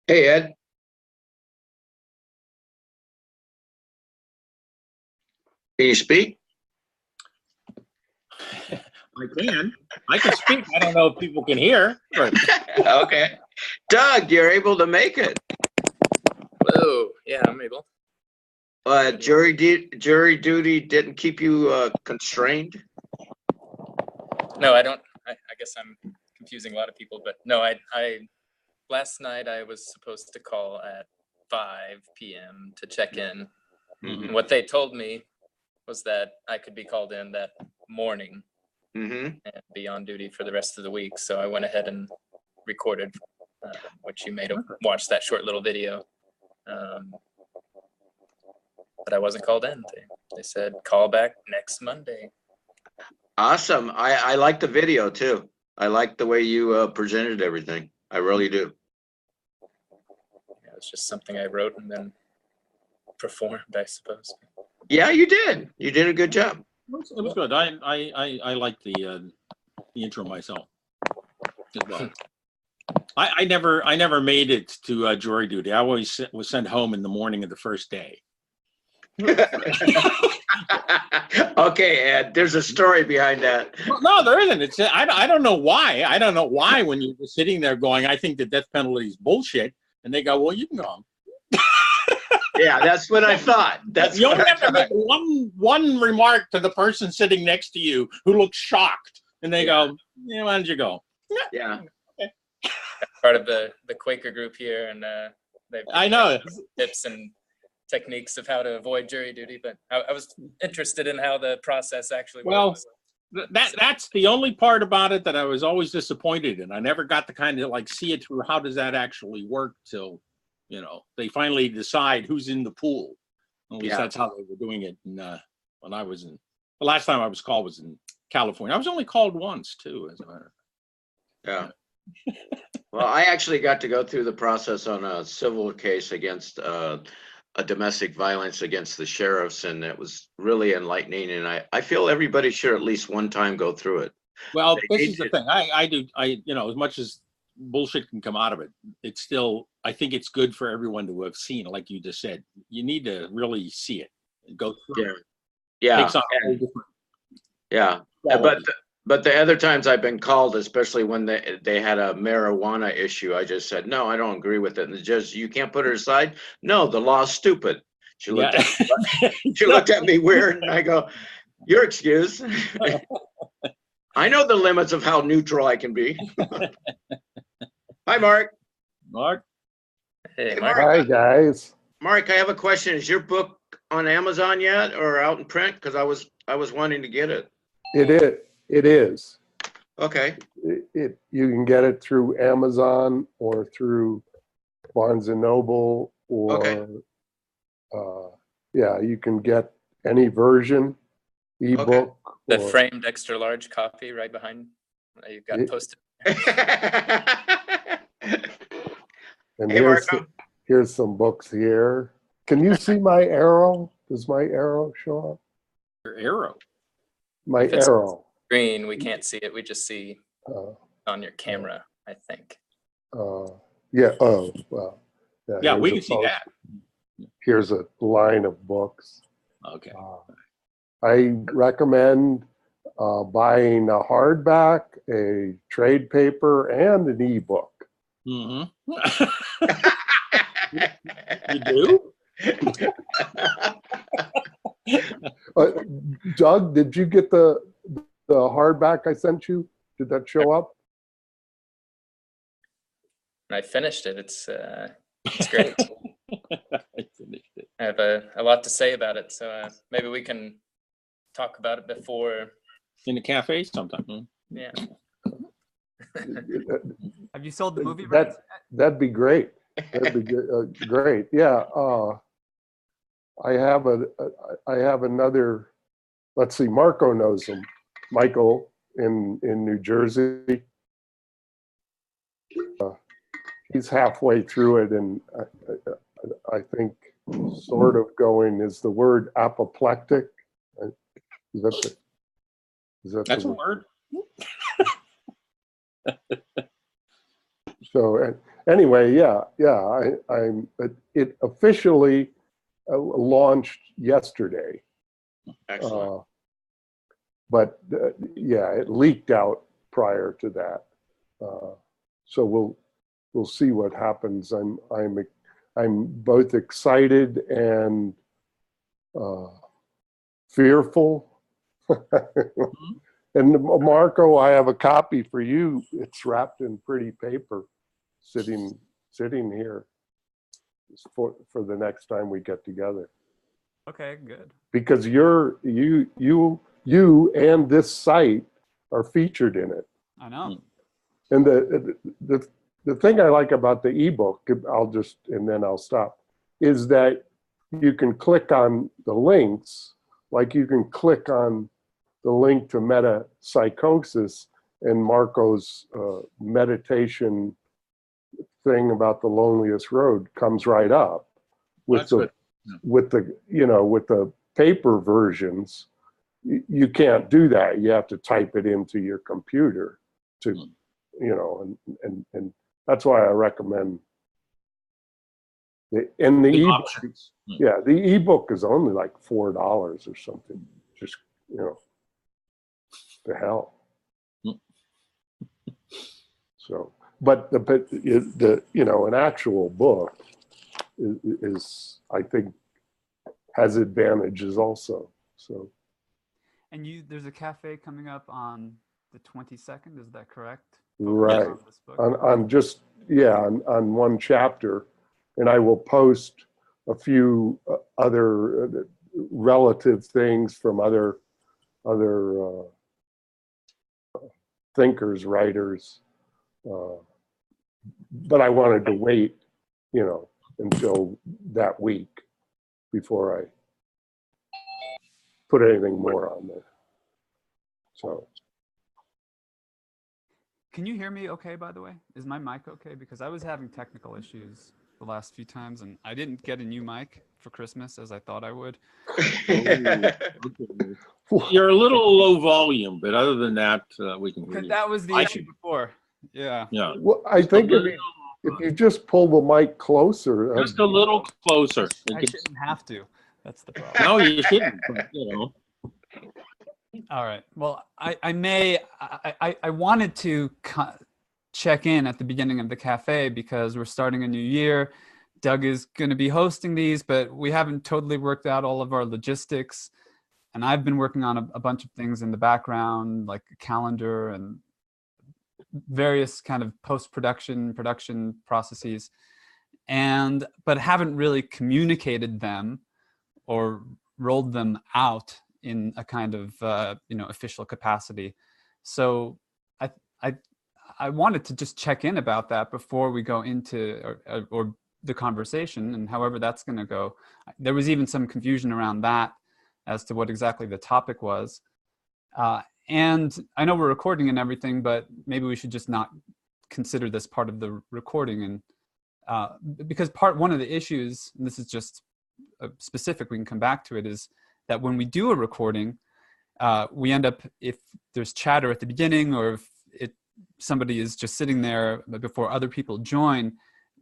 Hey, Ed. Can you speak? I can. I can speak. I don't know if people can hear. But Okay. Doug, you're able to make it. Hello. Yeah, I'm able. Jury duty didn't keep you constrained? No, I don't. I guess I'm confusing a lot of people, but no, I last night I was supposed to call at 5 p.m. to check in. And what they told me was that I could be called in that morning and be on duty for the rest of the week. So I went ahead and recorded, which you may have watched that short little video. But I wasn't called in. They said call back next Monday. Awesome. I like the video too. I like the way you presented everything. I really do. Yeah, it was just something I wrote and then performed, I suppose. Yeah, you did. You did a good job. it was good. I liked the intro myself as well. I never made it to jury duty. I always was sent home in the morning of the first day. Okay, Ed, there's a story behind that. Well, no, there isn't. It's I don't know why. I don't know why when you're just sitting there going, I think the death penalty is bullshit, and they go, well, you can go home. Yeah, that's what I thought. That's you what only I have to make thought. one remark to the person sitting next to you who looks shocked, and they go, yeah, why don't you go? Yeah. Part of the Quaker group here, and they've I know. tips and techniques of how to avoid jury duty, but I was interested in how the process actually works. Well, that's the only part about it that I was always disappointed in. I never got to kind of like see it through. How does that actually work till, they finally decide who's in the pool. At least that's how they were doing it. And when I was the last time I was called was in California. I was only called once too, as a matter of fact. Yeah. Well, I actually got to go through the process on a civil case against a domestic violence against the sheriffs, and it was really enlightening. And I feel everybody should at least one time go through it. Well, this is the thing. As much as bullshit can come out of it, it's still, I think it's good for everyone to have seen, like you just said. You need to really see it and go through it. Yeah. Takes on a whole different quality. But the other times I've been called, especially when they had a marijuana issue, I just said, no, I don't agree with it. And the judge, you can't put it aside. No, the law's stupid. She looked at me weird, and I go, you're excused. I know the limits of how neutral I can be. Hi, Mark. Mark. Hey, Mark. Hi, guys. Mark, I have a question. Is your book on Amazon yet or out in print? Because I was wanting to get it. It is. Okay. You can get it through Amazon or through Barnes and Noble, or you can get any version, ebook. The framed extra large copy right behind you've got posted. And Hey, here's some books here. Can you see my arrow? Does my arrow show up? Your arrow. My arrow. Green, we can't see it. We just see on your camera, I think. Yeah. Oh, well. Yeah, we can see that. Here's a line of books. Okay. I recommend buying a hardback, a trade paper, and an ebook. Mm-hmm. You do? Doug, did you get the hardback I sent you? Did that show up? I finished it. It's great. I finished it. I have a lot to say about it, so maybe we can talk about it before. In the cafe sometime. Yeah. Have you sold the movie rights? That'd be great. That'd be great. Yeah. I have another. Let's see. Marco knows him. Michael in New Jersey. He's halfway through it, and I think sort of going is the word apoplectic. That's a word. So anyway, it officially launched yesterday. Excellent. But it leaked out prior to that. So we'll see what happens. I'm both excited and fearful. And Marco, I have a copy for you. It's wrapped in pretty paper, sitting here for the next time we get together. Okay, good. Because you and this site are featured in it. I know. And the thing I like about the ebook, and then I'll stop, is that you can click on the links, like you can click on the link to metapsychosis and Marco's meditation thing about the loneliest road comes right up with with the paper versions. You can't do that. You have to type it into your computer to, and that's why I recommend the ebook. The ebook is only like $4 or something. Just, the hell. So, but an actual book is I think has advantages also. So. And there's a cafe coming up on the 22nd. Is that correct? Right. On one chapter, and I will post a few other relative things from other thinkers, writers, but I wanted to wait, until that week before I put anything more on there. So. Can you hear me okay, by the way? Is my mic okay? Because I was having technical issues the last few times, and I didn't get a new mic for Christmas as I thought I would. You're a little low volume, but other than that, we can hear you. That was the issue before. Yeah. Yeah. Well, I think if you just pull the mic closer. Just a little closer. I shouldn't have to. That's the problem. No, you shouldn't. All right. Well, I wanted to check in at the beginning of the cafe because we're starting a new year. Doug is going to be hosting these, but we haven't totally worked out all of our logistics. And I've been working on a bunch of things in the background, like a calendar and various kind of post-production, production processes, but haven't really communicated them or rolled them out in a kind of official capacity. So I wanted to just check in about that before we go into or the conversation and however that's going to go. There was even some confusion around that as to what exactly the topic was. And I know we're recording and everything, but maybe we should just not consider this part of the recording. And because one of the issues, and this is just specific, we can come back to it, is that when we do a recording, we end up, if there's chatter at the beginning or if somebody is just sitting there before other people join,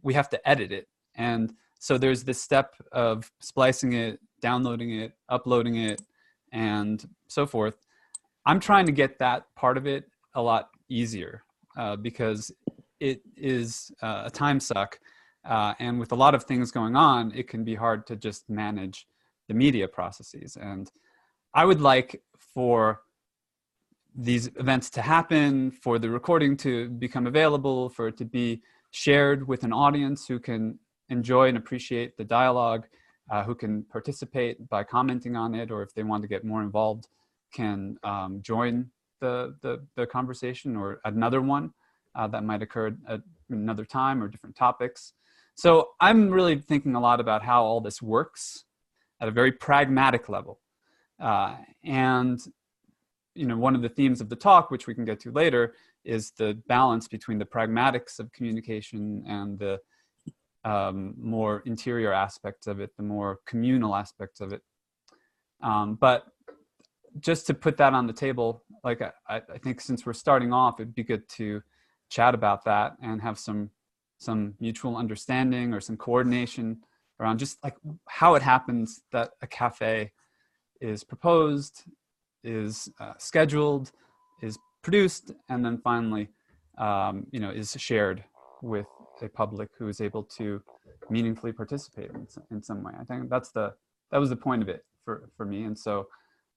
we have to edit it. And so there's this step of splicing it, downloading it, uploading it, and so forth. I'm trying to get that part of it a lot easier because it is a time suck. And with a lot of things going on, it can be hard to just manage the media processes. And I would like for these events to happen, for the recording to become available, for it to be shared with an audience who can enjoy and appreciate the dialogue, who can participate by commenting on it, or if they want to get more involved, can join the conversation or another one that might occur at another time or different topics. So I'm really thinking a lot about how all this works at a very pragmatic level. And one of the themes of the talk, which we can get to later, is the balance between the pragmatics of communication and the more interior aspects of it, the more communal aspects of it. But just to put that on the table, I think since we're starting off, it'd be good to chat about that and have some some mutual understanding or some coordination around just like how it happens that a cafe is proposed, is scheduled, is produced, and then finally, is shared with a public who is able to meaningfully participate in some way. I think that was the point of it for me. And so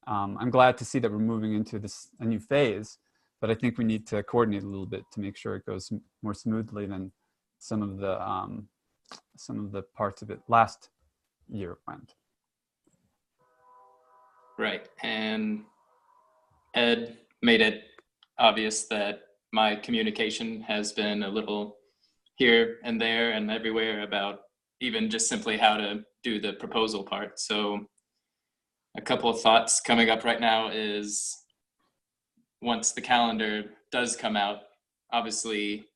I'm glad to see that we're moving into a new phase, but I think we need to coordinate a little bit to make sure it goes more smoothly than some of the parts of it last year went. Right. And Ed made it obvious that my communication has been a little here and there and everywhere about even just simply how to do the proposal part. So a couple of thoughts coming up right now is, once the calendar does come out, obviously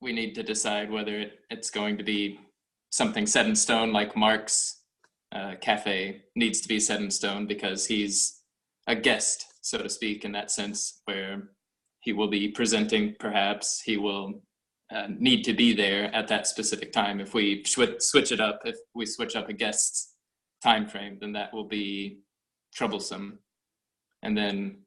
we need to decide whether it's going to be something set in stone, like Mark's Café needs to be set in stone because he's a guest, so to speak, in that sense, where he will be presenting. Perhaps he will need to be there at that specific time. If we switch it up, if we switch up a guest's time frame, then that will be troublesome. And then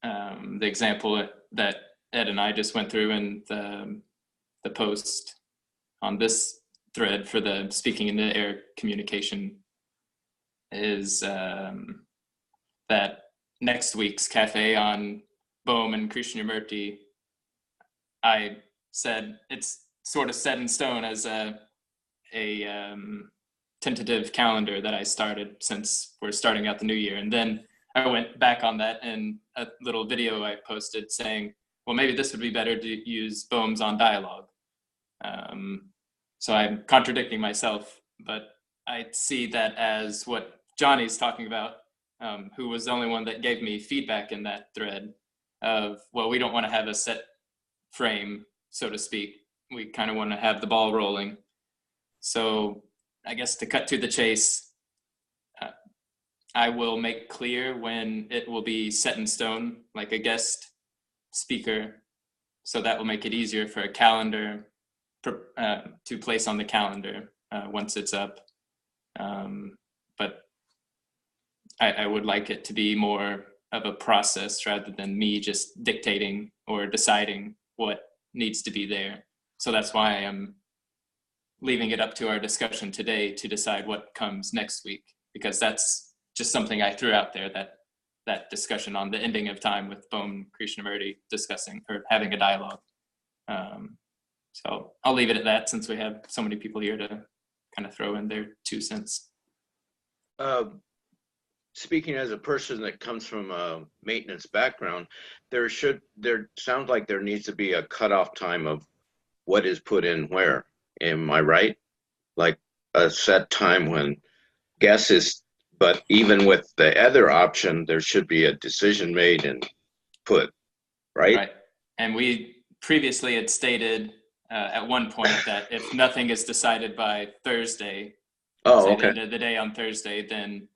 the example that Ed and I just went through in the post on this thread for the speaking in the air communication is that next week's Café on Bohm and Krishnamurti, I said it's sort of set in stone as a tentative calendar that I started since we're starting out the new year. And then I went back on that in a little video I posted saying, well, maybe this would be better to use Bohm's on dialogue. So I'm contradicting myself, but I see that as what Johnny's talking about, who was the only one that gave me feedback in that thread of, well, we don't want to have a set frame, so to speak. We kind of want to have the ball rolling. So I guess to cut to the chase, I will make clear when it will be set in stone, like a guest speaker. So that will make it easier for a calendar to place on the calendar once it's up. But I would like it to be more of a process rather than me just dictating or deciding what needs to be there. So that's why I'm leaving it up to our discussion today to decide what comes next week, because that's just something I threw out there, that discussion on the ending of time with Bohm Krishnamurti discussing or having a dialogue. So I'll leave it at that since we have so many people here to kind of throw in their 2 cents. Speaking as a person that comes from a maintenance background, there sounds like there needs to be a cutoff time of what is put in where. Am I right? Like a set time when guess is, but even with the other option, there should be a decision made and put, right? Right. And we previously had stated at one point that if nothing is decided by Thursday, Oh, the okay. end of the day on Thursday, then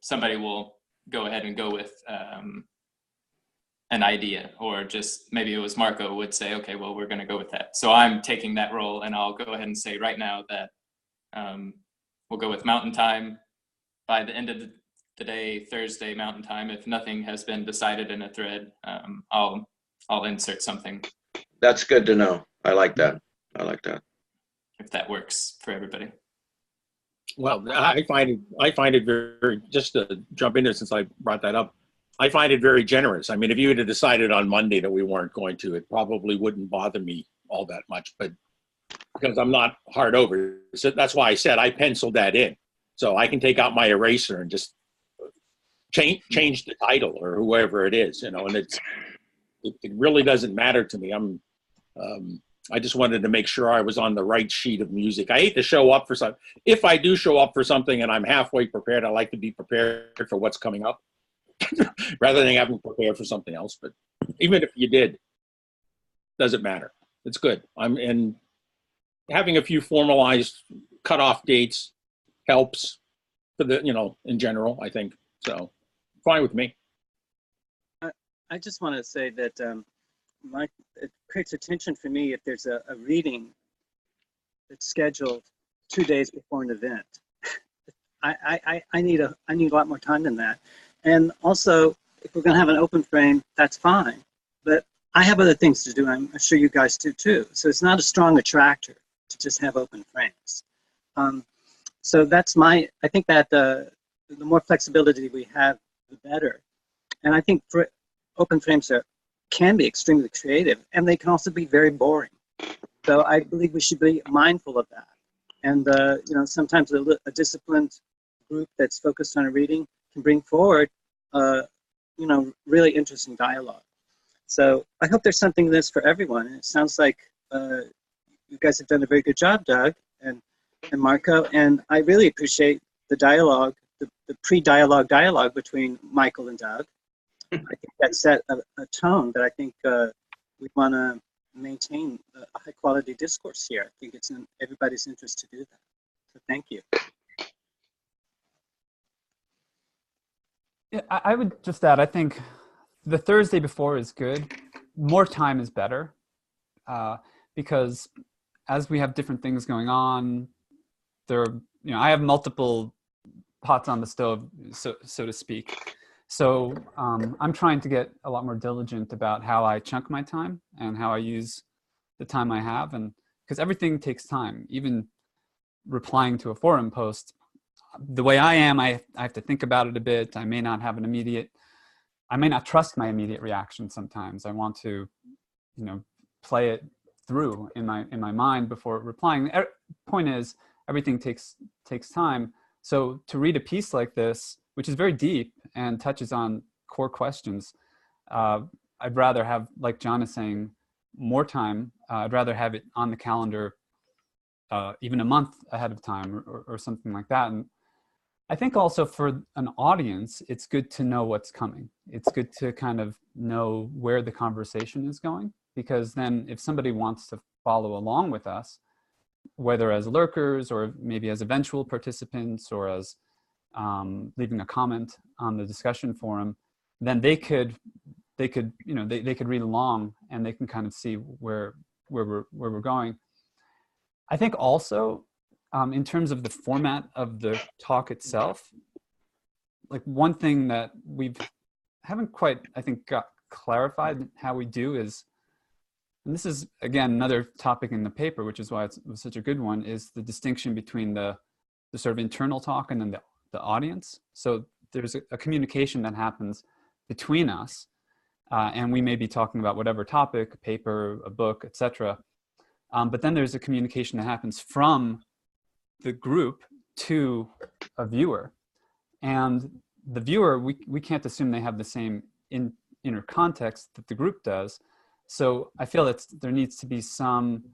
somebody will go ahead and go with an idea, or just maybe it was Marco would say, okay, well, we're going to go with that. So I'm taking that role, and I'll go ahead and say right now that we'll go with Mountain Time by the end of the day, Thursday Mountain Time. If nothing has been decided in a thread, I'll insert something. That's good to know. I like that. If that works for everybody. Well, I find it very, just to jump into it since I brought that up, I find it very generous. I mean, if you had decided on Monday that we weren't going to, it probably wouldn't bother me all that much, but because I'm not hard over. So that's why I said I penciled that in. So I can take out my eraser and just change the title or whoever it is, and it really doesn't matter to me. I just wanted to make sure I was on the right sheet of music. I hate to show up for something. If I do show up for something and I'm halfway prepared, I like to be prepared for what's coming up rather than having prepared for something else. But even if you did, doesn't matter. It's good. And having a few formalized cutoff dates helps for in general, I think. So fine with me. I just want to say that it creates a tension for me if there's a reading that's scheduled 2 days before an event. I need a lot more time than that. And also, if we're going to have an open frame, that's fine. But I have other things to do. I'm sure you guys do too. So it's not a strong attractor to just have open frames. So that's I think that the more flexibility we have, the better. And I think open frames can be extremely creative, and they can also be very boring. So I believe we should be mindful of that. And you know, sometimes a disciplined group that's focused on a reading can bring forward, you know, really interesting dialogue. So I hope there's something in this for everyone. And it sounds like you guys have done a very good job, Doug and Marco. And I really appreciate the dialogue, the pre-dialogue dialogue between Michael and Doug. I think that set a tone that I think we want to maintain a high quality discourse here. I think it's in everybody's interest to do that. So thank you. Yeah, I would just add, I think the Thursday before is good. More time is better because as we have different things going on, I have multiple pots on the stove, so to speak. So I'm trying to get a lot more diligent about how I chunk my time and how I use the time I have, and because everything takes time. Even replying to a forum post, the way I am, I have to think about it a bit. I may not trust my immediate reaction sometimes. I want to, you know, play it through in my mind before replying. Point is, everything takes time. So to read a piece like this, which is very deep and touches on core questions, I'd rather have, like John is saying, more time. I'd rather have it on the calendar even a month ahead of time or something like that. And I think also for an audience, it's good to know what's coming. It's good to kind of know where the conversation is going, because then if somebody wants to follow along with us, whether as lurkers or maybe as eventual participants or as leaving a comment on the discussion forum, then they could read along and they can kind of see where we're going. I think also in terms of the format of the talk itself, like one thing that haven't quite, I think, got clarified how we do is, and this is again another topic in the paper, which is why it was such a good one, is the distinction between the sort of internal talk and then the audience. So there's a communication that happens between us, and we may be talking about whatever topic, a paper, a book, etc. But then there's a communication that happens from the group to a viewer, and the viewer, we can't assume they have the same inner context that the group does. So I feel that there needs to be some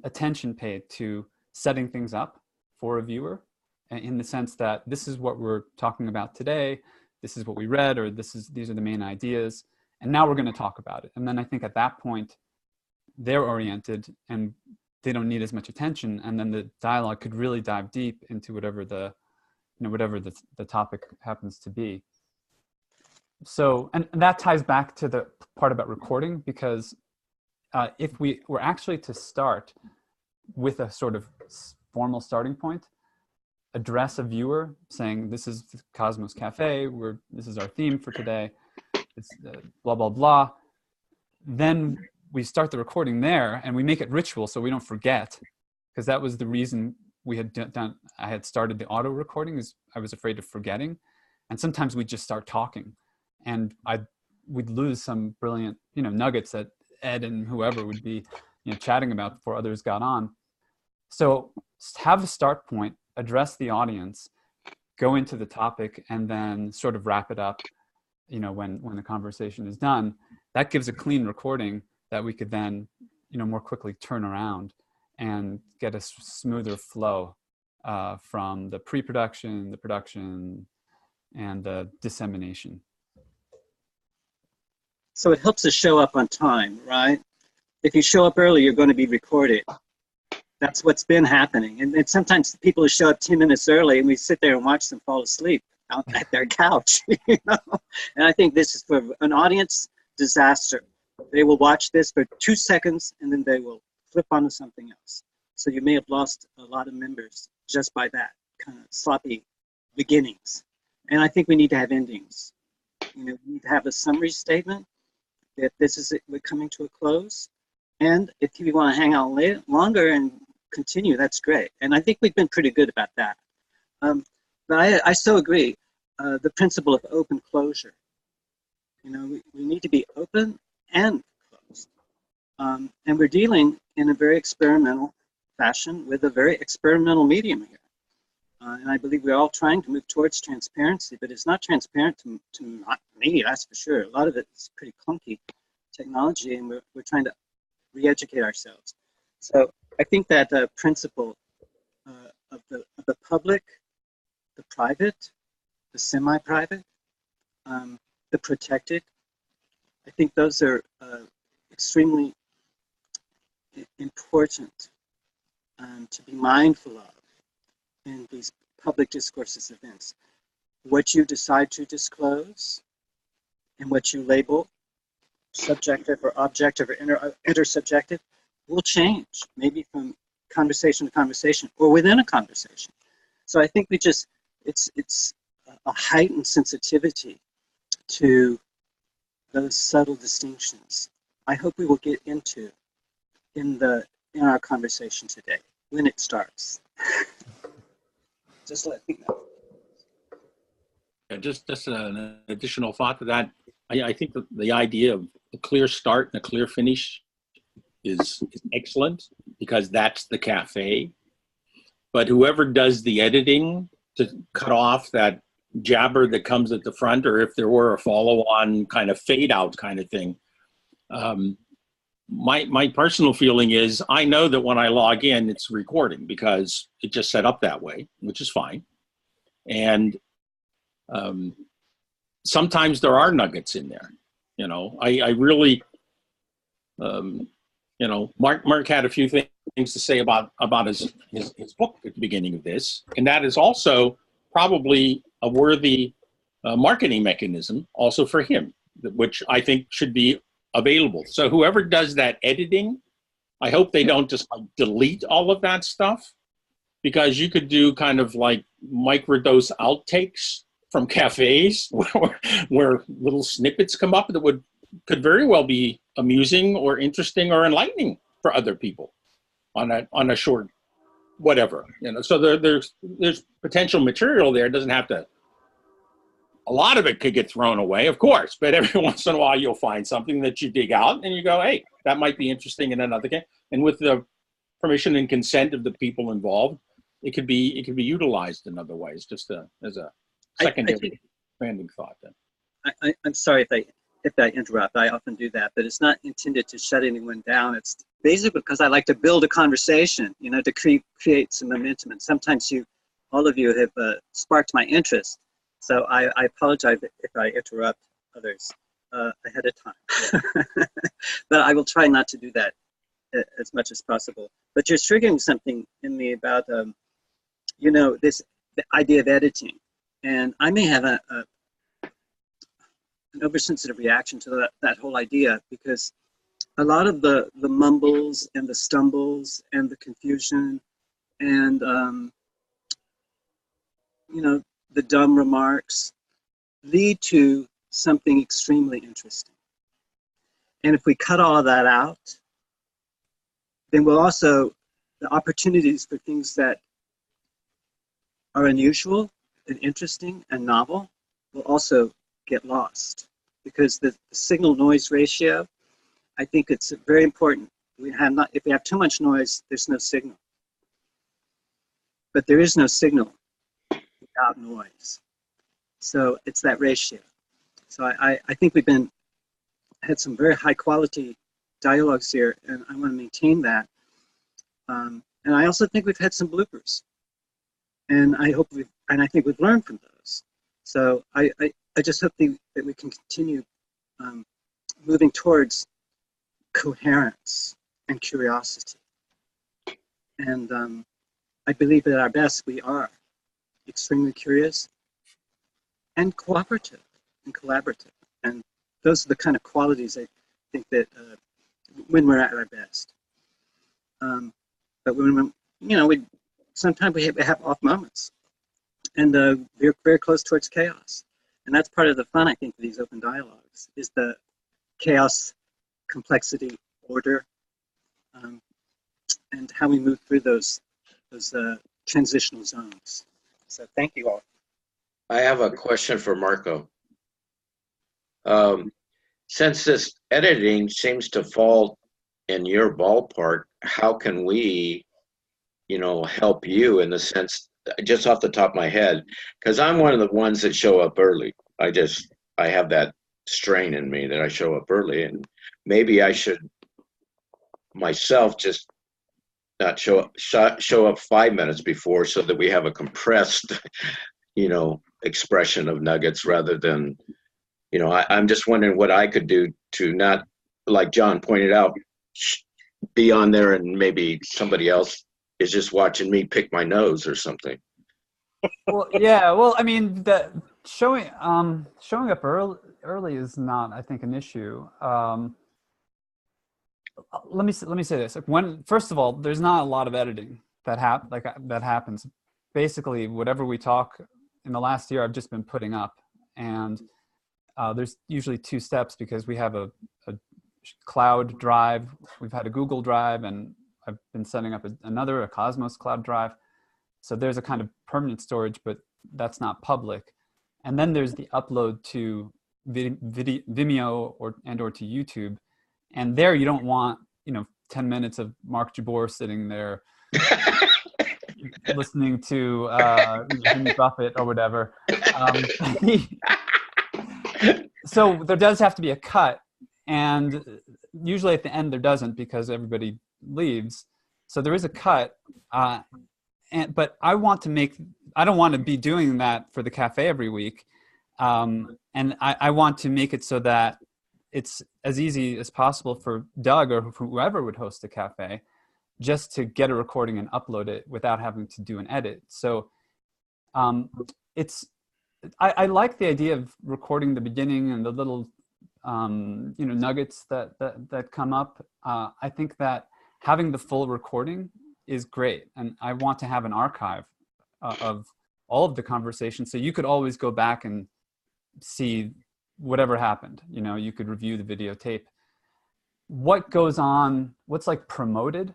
attention paid to setting things up for a viewer, in the sense that this is what we're talking about today, this is what we read, or these are the main ideas, and now we're going to talk about it. And then I think at that point they're oriented and they don't need as much attention, and then the dialogue could really dive deep into whatever the topic happens to be. So, and that ties back to the part about recording, because if we were actually to start with a sort of formal starting point, address a viewer saying, this is the Cosmos Cafe, this is our theme for today, it's blah, blah, blah, then we start the recording there and we make it ritual so we don't forget, because that was the reason we had done, I had started the auto recording, is I was afraid of forgetting. And sometimes we'd just start talking and we'd lose some brilliant, nuggets that Ed and whoever would be, chatting about before others got on. So have a start point, address the audience, go into the topic, and then sort of wrap it up, when the conversation is done. That gives a clean recording that we could then, more quickly turn around and get a smoother flow from the pre-production, the production, and the dissemination. So it helps us show up on time, right? If you show up early, you're going to be recorded. That's what's been happening. And sometimes the people who show up 10 minutes early, and we sit there and watch them fall asleep out at their couch, And I think this is for an audience disaster. They will watch this for 2 seconds and then they will flip onto something else. So you may have lost a lot of members just by that kind of sloppy beginnings. And I think we need to have endings. You know, we need to have a summary statement that this is it, we're coming to a close. And if you want to hang out longer and continue, that's great. And I think we've been pretty good about that. But I so agree. The principle of open closure. You know, we need to be open and closed. And we're dealing in a very experimental fashion with a very experimental medium here. And I believe we're all trying to move towards transparency, but it's not transparent to not me, that's for sure. A lot of it is pretty clunky technology, and we're trying to re-educate ourselves. So I think that principle of the public, the private, the semi-private, the protected, I think those are extremely important to be mindful of in these public discourses events. What you decide to disclose and what you label subjective or objective or intersubjective will change, maybe from conversation to conversation or within a conversation. So I think it's a heightened sensitivity to those subtle distinctions. I hope we will get into in our conversation today when it starts. Just let me know. Yeah, just an additional thought to that. I think that the idea of a clear start and a clear finish is excellent, because that's the cafe. But whoever does the editing to cut off that jabber that comes at the front, or if there were a follow-on kind of fade-out kind of thing, my personal feeling is I know that when I log in, it's recording because it just set up that way, which is fine. And sometimes there are nuggets in there. You know, I really, you know, Mark had a few things to say about his book at the beginning of this, and that is also probably a worthy marketing mechanism also for him, which I think should be available. So whoever does that editing, I hope they don't just like delete all of that stuff, because you could do kind of like microdose outtakes from cafes where little snippets come up that could very well be amusing or interesting or enlightening for other people on a short whatever, you know. So there's potential material there. It doesn't have to. A lot of it could get thrown away, of course, but every once in a while you'll find something that you dig out and you go, hey, that might be interesting in another game. And with the permission and consent of the people involved, it could be utilized in other ways, just as a secondary expanding thought. Then. I'm sorry if I interrupt. I often do that, but it's not intended to shut anyone down. It's basically because I like to build a conversation, you know, to create some momentum. And sometimes all of you have sparked my interest. So I apologize if I interrupt others ahead of time. But I will try not to do that as much as possible. But you're triggering something in me about, you know, the idea of editing. And I may have an oversensitive reaction to that whole idea, because a lot of the mumbles and the stumbles and the confusion and, you know, the dumb remarks lead to something extremely interesting. And if we cut all of that out, then we'll also, the opportunities for things that are unusual and interesting and novel will also get lost, because the signal noise ratio, I think it's very important. If we have too much noise, there's no signal. But there is no signal without noise. So it's that ratio. So I think we've had some very high quality dialogues here, and I want to maintain that. And I also think we've had some bloopers, and I think we've learned from those. So I just hope that we can continue moving towards coherence and curiosity. And I believe that at our best we are extremely curious and cooperative and collaborative. And those are the kind of qualities think that when we're at our best. But when we sometimes we have off moments, and we're very close towards chaos, and that's part of the fun, I think, of these open dialogues is the chaos, complexity, order, and how we move through those transitional zones. So thank you all. I have a question for Marco. Since this editing seems to fall in your ballpark, how can we, help you in the sense, just off the top of my head, because I'm one of the ones that show up early. I have that strain in me that I show up early, and maybe I should myself just not show up 5 minutes before so that we have a compressed, expression of nuggets rather than, I'm just wondering what I could do to not, like John pointed out, be on there and maybe somebody else is just watching me pick my nose or something. Well, yeah. Well, I mean, the showing up early is not, I think, an issue. Let me say this. First of all, there's not a lot of editing that happens. Basically, whatever we talk in the last year, I've just been putting up, and there's usually 2 steps because we have a cloud drive. We've had a Google Drive, and I've been setting up a Cosmos cloud drive. So there's a kind of permanent storage, but that's not public. And then there's the upload to Vimeo or to YouTube. And there you don't want, 10 minutes of Mark Jabbour sitting there listening to Jimmy Buffett or whatever. So there does have to be a cut. And usually at the end there doesn't because everybody leaves. So there is a cut. But I don't want to be doing that for the cafe every week. And I want to make it so that it's as easy as possible for Doug or whoever would host a cafe just to get a recording and upload it without having to do an edit. So I like the idea of recording the beginning and the little nuggets that come up. I think that having the full recording is great, and I want to have an archive of all of the conversations, so you could always go back and see whatever happened. You could review the videotape. What goes on, what's like promoted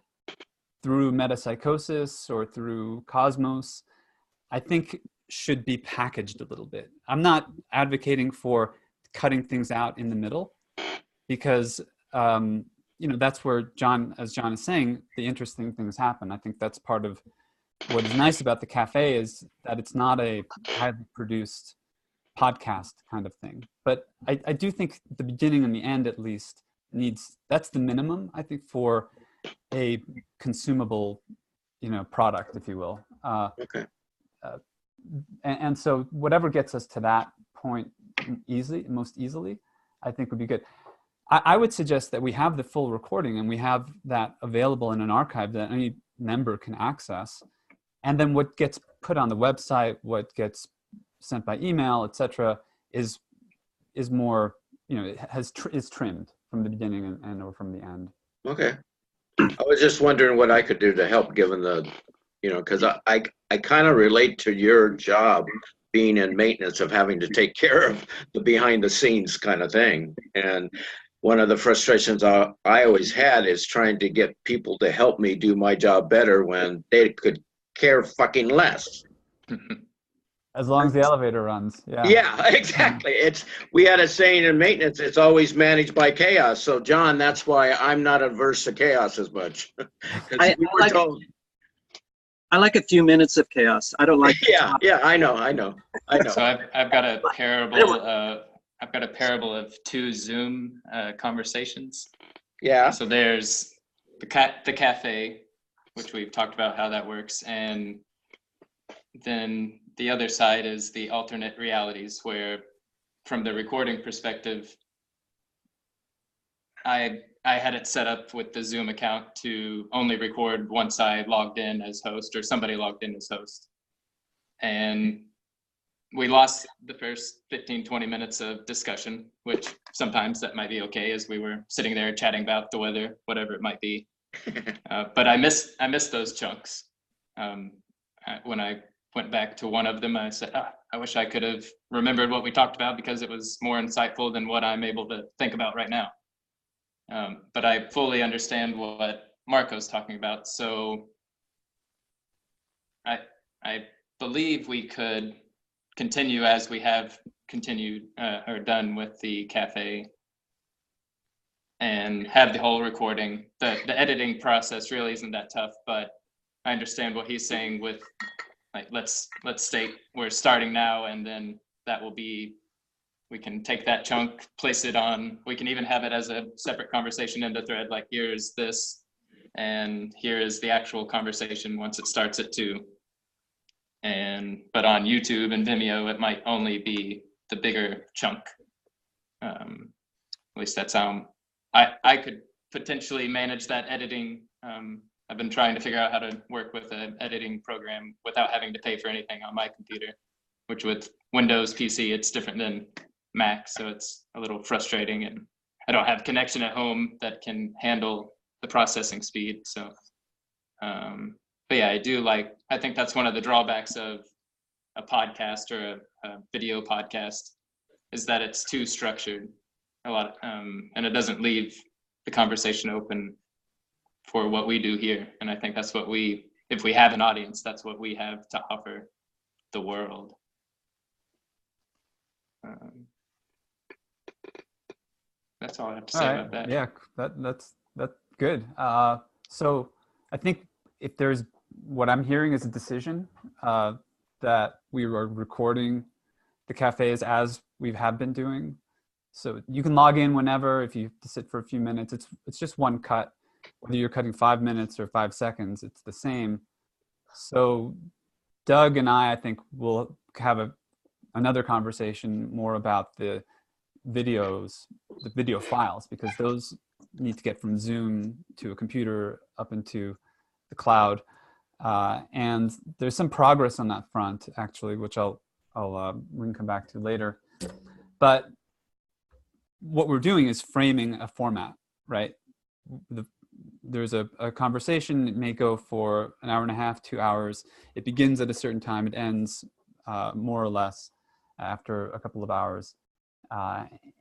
through metapsychosis or through Cosmos, I think should be packaged a little bit. I'm not advocating for cutting things out in the middle because that's where as John is saying, the interesting things happen. I think that's part of what is nice about the cafe is that it's not a highly produced podcast kind of thing. But I do think the beginning and the end at least that's the minimum, I think, for a consumable, product, if you will. Okay. And so whatever gets us to that point most easily, I think would be good. I would suggest that we have the full recording and we have that available in an archive that any member can access. And then what gets put on the website, what gets sent by email, etc., is more, is trimmed from the beginning and or from the end. Okay. I was just wondering what I could do to help, given the, because I kind of relate to your job being in maintenance of having to take care of the behind the scenes kind of thing. And one of the frustrations I always had is trying to get people to help me do my job better when they could care fucking less. As long as the elevator runs. Yeah. Yeah, exactly. We had a saying in maintenance, it's always managed by chaos. So John, that's why I'm not averse to chaos as much. I like a few minutes of chaos. I don't like. Yeah, I know. So I've got a parable. I've got a parable of 2 Zoom conversations. Yeah. So there's the cafe, which we've talked about how that works, and then the other side is the alternate realities, where from the recording perspective, I had it set up with the Zoom account to only record once I logged in as host or somebody logged in as host. And we lost the first 15, 20 minutes of discussion, which sometimes that might be okay as we were sitting there chatting about the weather, whatever it might be. But I missed those chunks. When I went back to one of them, I said, I wish I could have remembered what we talked about because it was more insightful than what I'm able to think about right now. But I fully understand what Marco's talking about. So I believe we could continue as we have continued or done with the cafe and have the whole recording. The editing process really isn't that tough, but I understand what he's saying with like, let's state we're starting now, and then that will be, we can take that chunk, place it on, we can even have it as a separate conversation in the thread, like here's this, and here is the actual conversation once it starts at 2. But on YouTube and Vimeo, it might only be the bigger chunk. At least that's how I could potentially manage that editing. I've been trying to figure out how to work with an editing program without having to pay for anything on my computer, which with Windows PC, it's different than Mac. So it's a little frustrating, and I don't have connection at home that can handle the processing speed. So, but yeah, I think that's one of the drawbacks of a podcast or a video podcast is that it's too structured a lot, and it doesn't leave the conversation open for what we do here. And I think that's what if we have an audience, that's what we have to offer the world. That's all I have to say about that. Yeah, that's good. So I think if there's, what I'm hearing is a decision that we are recording the cafes as we have been doing. So you can log in whenever, if you have to sit for a few minutes. It's just one cut. Whether you're cutting 5 minutes or 5 seconds, it's the same. So Doug and I think will have another conversation more about the videos, the video files, because those need to get from Zoom to a computer up into the cloud. And there's some progress on that front, actually, which we can come back to later. But what we're doing is framing a format, right? There's a conversation. It may go for an hour and a half, 2 hours. It begins at a certain time. It ends more or less after a couple of hours.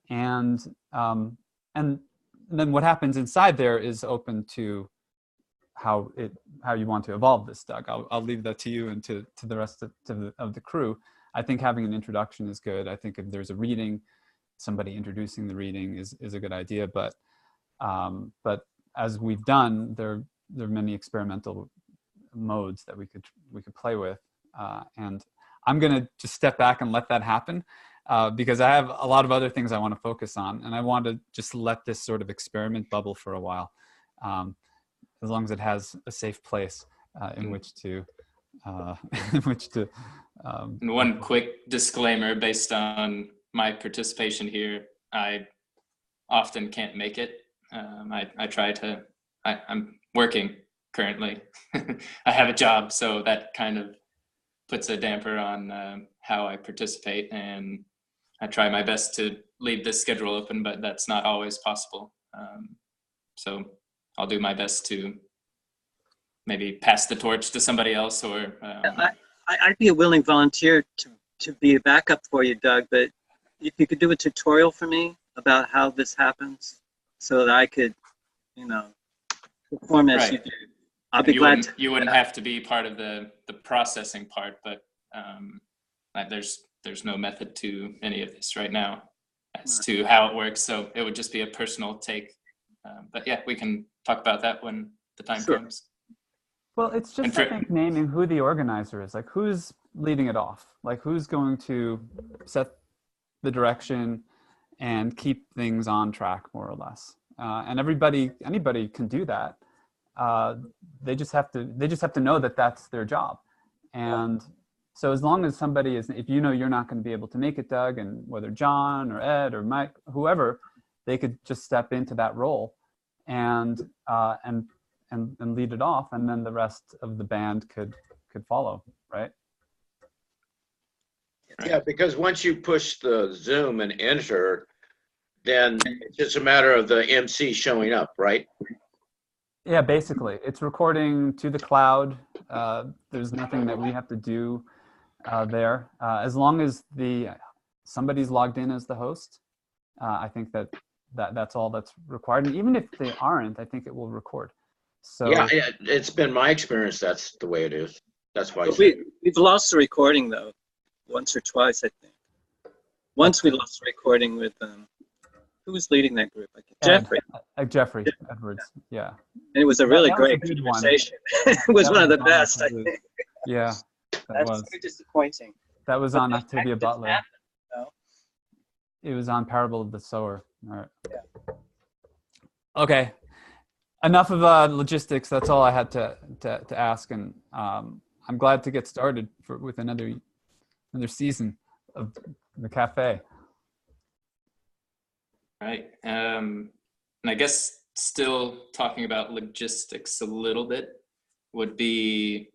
And then what happens inside there is open to how you want to evolve this, Doug. I'll leave that to you and to the rest of the crew. I think having an introduction is good. I think if there's a reading, somebody introducing the reading is a good idea. But as we've done, there are many experimental modes that we could play with, and I'm gonna just step back and let that happen because I have a lot of other things I want to focus on, and I want to just let this sort of experiment bubble for a while, as long as it has a safe place in which to. And one quick disclaimer based on my participation here, I often can't make it. I try to, I'm working currently. I have a job, so that kind of puts a damper on how I participate, and I try my best to leave this schedule open, but that's not always possible. So I'll do my best to maybe pass the torch to somebody else, or I'd be a willing volunteer to be a backup for you, Doug, but if you could do a tutorial for me about how this happens so that I could, perform as you do, I'll be glad to. You wouldn't have to be part of the processing part, but there's no method to any of this right now as to how it works. So it would just be a personal take. But yeah, we can talk about that when the time comes. Well, it's just, I think, naming who the organizer is. Like, who's leading it off? Like, who's going to set the direction and keep things on track, more or less? And anybody can do that. They just have to know that that's their job. And so as long as somebody is, if you're not going to be able to make it, Doug, and whether John or Ed or Mike, whoever, they could just step into that role and lead it off, and then the rest of the band could follow, right? Yeah, because once you push the Zoom and enter, then it's just a matter of the MC showing up, right? Yeah, basically, it's recording to the cloud. There's nothing that we have to do there. As long as somebody's logged in as the host, I think that's all that's required. And even if they aren't, I think it will record. So Yeah, it's been my experience. That's the way it is. That's why I But said. we've lost the recording though, once or twice, I think. Once we lost the recording with who was leading that group? Jeffrey. Jeffrey Edwards. Yeah. And it was a really That was a great good one. conversation. It was That one of was the on best, I Octavia- think. Yeah, that That's was. very disappointing. That was But on the Octavia fact that Butler. happened, you know? It was on Parable of the Sower. All right. Yeah. Okay. Enough of logistics. That's all I had to ask, and I'm glad to get started with another season of the cafe. Right. And I guess still talking about logistics a little bit would be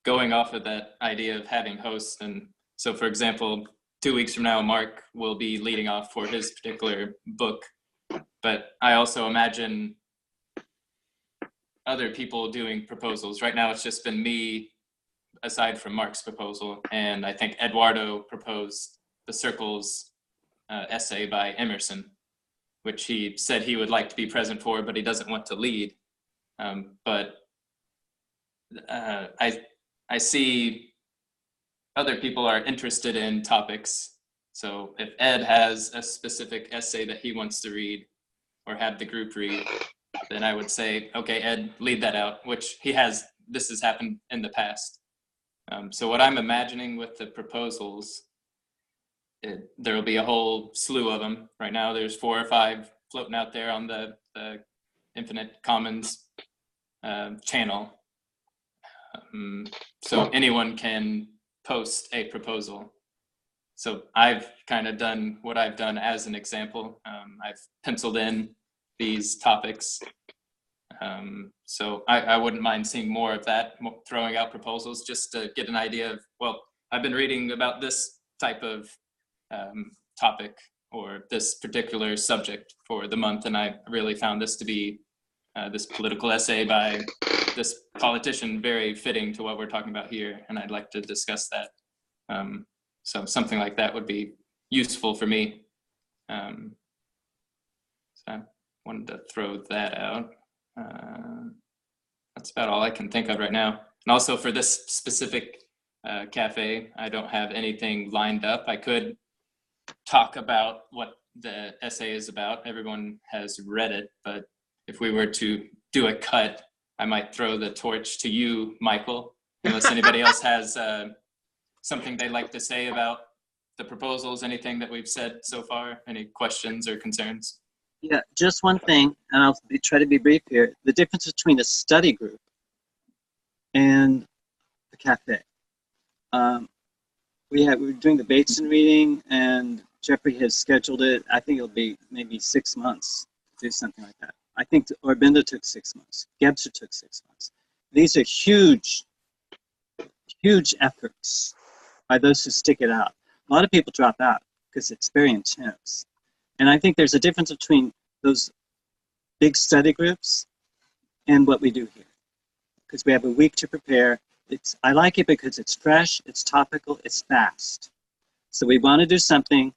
going off of that idea of having hosts. And so, for example, 2 weeks from now, Mark will be leading off for his particular book. But I also imagine other people doing proposals. Right now, it's just been me, aside from Mark's proposal. And I think Eduardo proposed the Circles essay by Emerson, which he said he would like to be present for, but he doesn't want to lead. But I see other people are interested in topics. So if Ed has a specific essay that he wants to read or have the group read, then I would say, okay, Ed, lead that out, which he has. This has happened in the past. So what I'm imagining with the proposals, there will be a whole slew of them. Right now, there's 4 or 5 floating out there on the Infinite Commons channel. So anyone can post a proposal. So I've kind of done what I've done as an example. I've penciled in these topics. So I wouldn't mind seeing more of that, throwing out proposals just to get an idea of, well, I've been reading about this type of topic or this particular subject for the month, and I really found this to be this political essay by this politician very fitting to what we're talking about here, and I'd like to discuss that. So something like that would be useful for me. So I wanted to throw that out. That's about all I can think of right now. And also for this specific cafe, I don't have anything lined up. I could talk about what the essay is about. Everyone has read it, but if we were to do a cut, I might throw the torch to you, Michael, unless anybody else has something they'd like to say about the proposals, anything that we've said so far, any questions or concerns? Yeah, just one thing, and I'll try to be brief here. The difference between a study group and a cafe. We're doing the Bateson reading, and Jeffrey has scheduled it. I think it'll be maybe 6 months to do something like that. I think Orbindo took 6 months. Gebser took 6 months. These are huge, huge efforts by those who stick it out. A lot of people drop out because it's very intense. And I think there's a difference between those big study groups and what we do here. Because we have a week to prepare. I like it because it's fresh, it's topical, it's fast. So we want to do something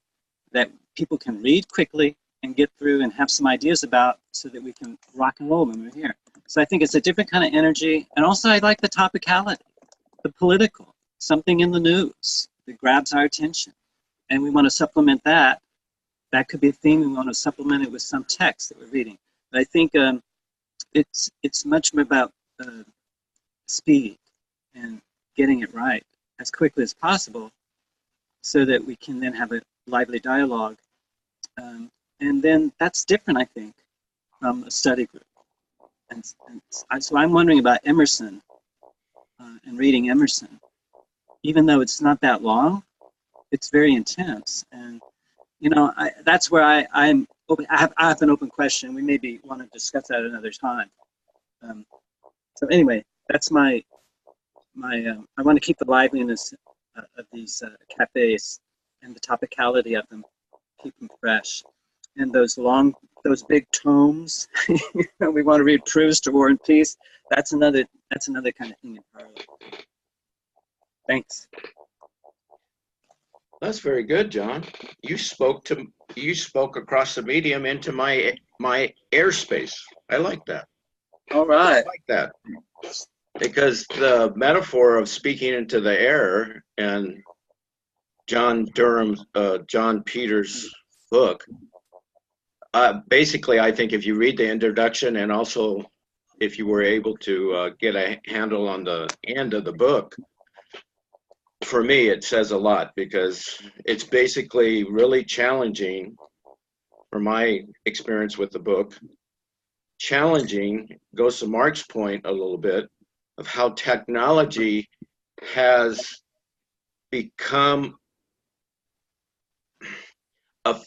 that people can read quickly and get through and have some ideas about so that we can rock and roll when we're here. So I think it's a different kind of energy. And also I like the topicality, the political, something in the news that grabs our attention. And we want to supplement that. That could be a theme. We want to supplement it with some text that we're reading. But I think it's much more about speed and getting it right as quickly as possible so that we can then have a lively dialogue. And then that's different, I think, from a study group. So I'm wondering about Emerson and reading Emerson. Even though it's not that long, it's very intense. And, you know, that's where I'm open. I have an open question. We maybe want to discuss that another time. So anyway, that's my I want to keep the liveliness of these cafes, and the topicality of them keep them fresh. And those big tomes, we want to read Proust or War and Peace. That's another kind of thing entirely. Thanks. That's very good, John. You spoke across the medium into my airspace. I like that. All right. I like that. Because the metaphor of speaking into the air and John Peters' book, basically, I think if you read the introduction and also if you were able to get a handle on the end of the book, for me, it says a lot because it's basically really challenging, from my experience with the book, challenging, goes to Mark's point a little bit, of how technology has become a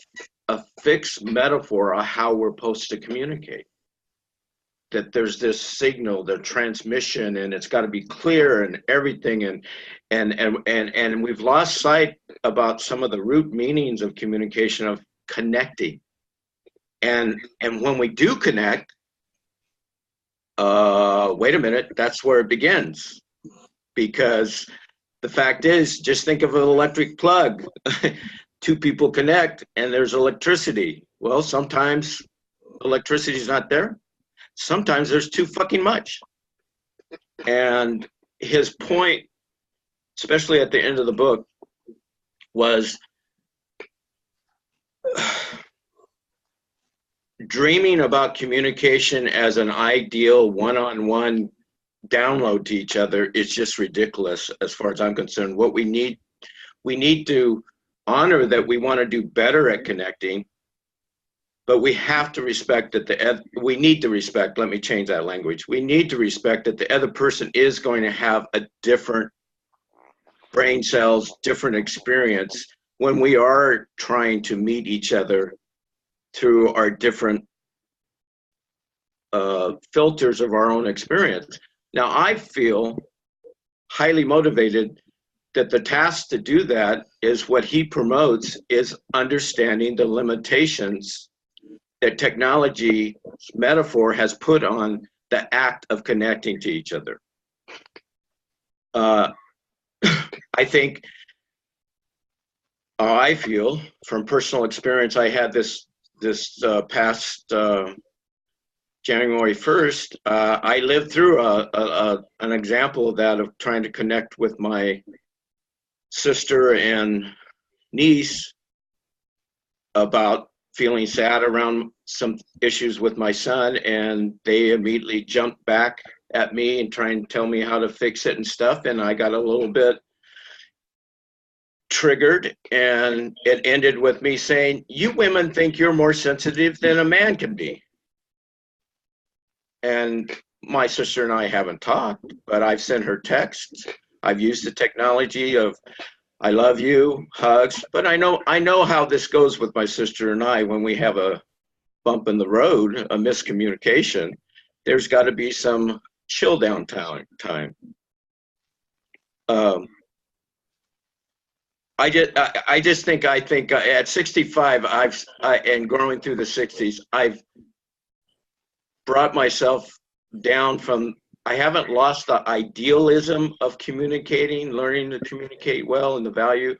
fixed metaphor of how we're supposed to communicate. That there's this signal, the transmission, and it's got to be clear and everything, and we've lost sight about some of the root meanings of communication, of connecting. And when we do connect, wait a minute, that's where it begins. Because the fact is, just think of an electric plug. Two people connect and there's electricity. Well, sometimes electricity is not there. Sometimes there's too fucking much. And his point, especially at the end of the book, was dreaming about communication as an ideal one-on-one download to each other is just ridiculous as far as I'm concerned. What we need to honor that we want to do better at connecting, but we have to respect that we need to respect, let me change that language. We need to respect that the other person is going to have a different brain cells, different experience when we are trying to meet each other through our different filters of our own experience. Now, I feel highly motivated that the task to do that is what he promotes, is understanding the limitations that technology metaphor has put on the act of connecting to each other. I think, I feel from personal experience, I had this past January 1st, I lived through an example of that, of trying to connect with my sister and niece about feeling sad around some issues with my son, and they immediately jumped back at me and trying to tell me how to fix it and stuff, and I got a little bit triggered, and it ended with me saying, "You women think you're more sensitive than a man can be." And my sister and I haven't talked, but I've sent her texts. I've used the technology of "I love you," hugs, but I know how this goes with my sister and I. When we have a bump in the road, a miscommunication, there's got to be some chill down time. I think at 65, and growing through the 60s, I've brought myself down from, I haven't lost the idealism of communicating, learning to communicate well and the value,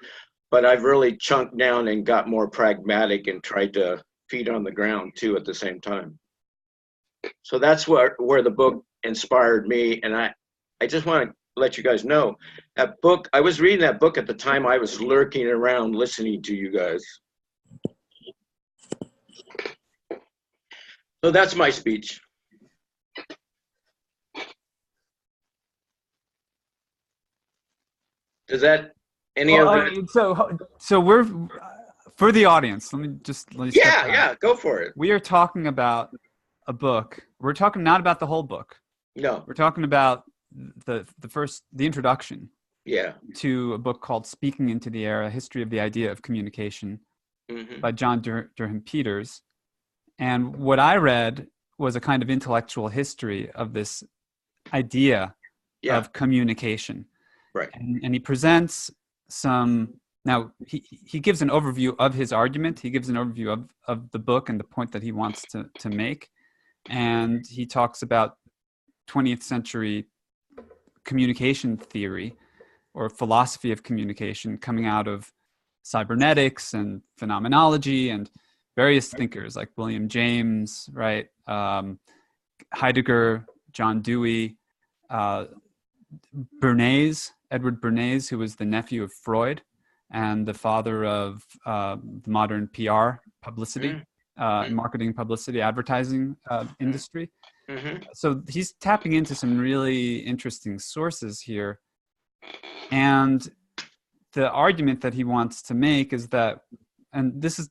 but I've really chunked down and got more pragmatic and tried to feet on the ground too at the same time. So that's where the book inspired me. And I just want to let you guys know, that book, I was reading that book at the time I was lurking around listening to you guys. So that's my speech. Does that So we're for the audience. Let me yeah, go for it. We are talking about a book. We're talking not about the whole book. No. We're talking about the introduction. Yeah. To a book called "Speaking into the Air: A History of the Idea of Communication" by John Durham Peters. And what I read was a kind of intellectual history of this idea of communication. Right. And he presents some. Now he gives an overview of his argument. He gives an overview of the book and the point that he wants to make, and he talks about 20th century communication theory or philosophy of communication coming out of cybernetics and phenomenology and various thinkers like William James, right? Heidegger, John Dewey, Bernays, Edward Bernays, who was the nephew of Freud and the father of the modern PR, publicity, marketing, publicity, advertising industry. Mm-hmm. So he's tapping into some really interesting sources here. And the argument that he wants to make is that, and this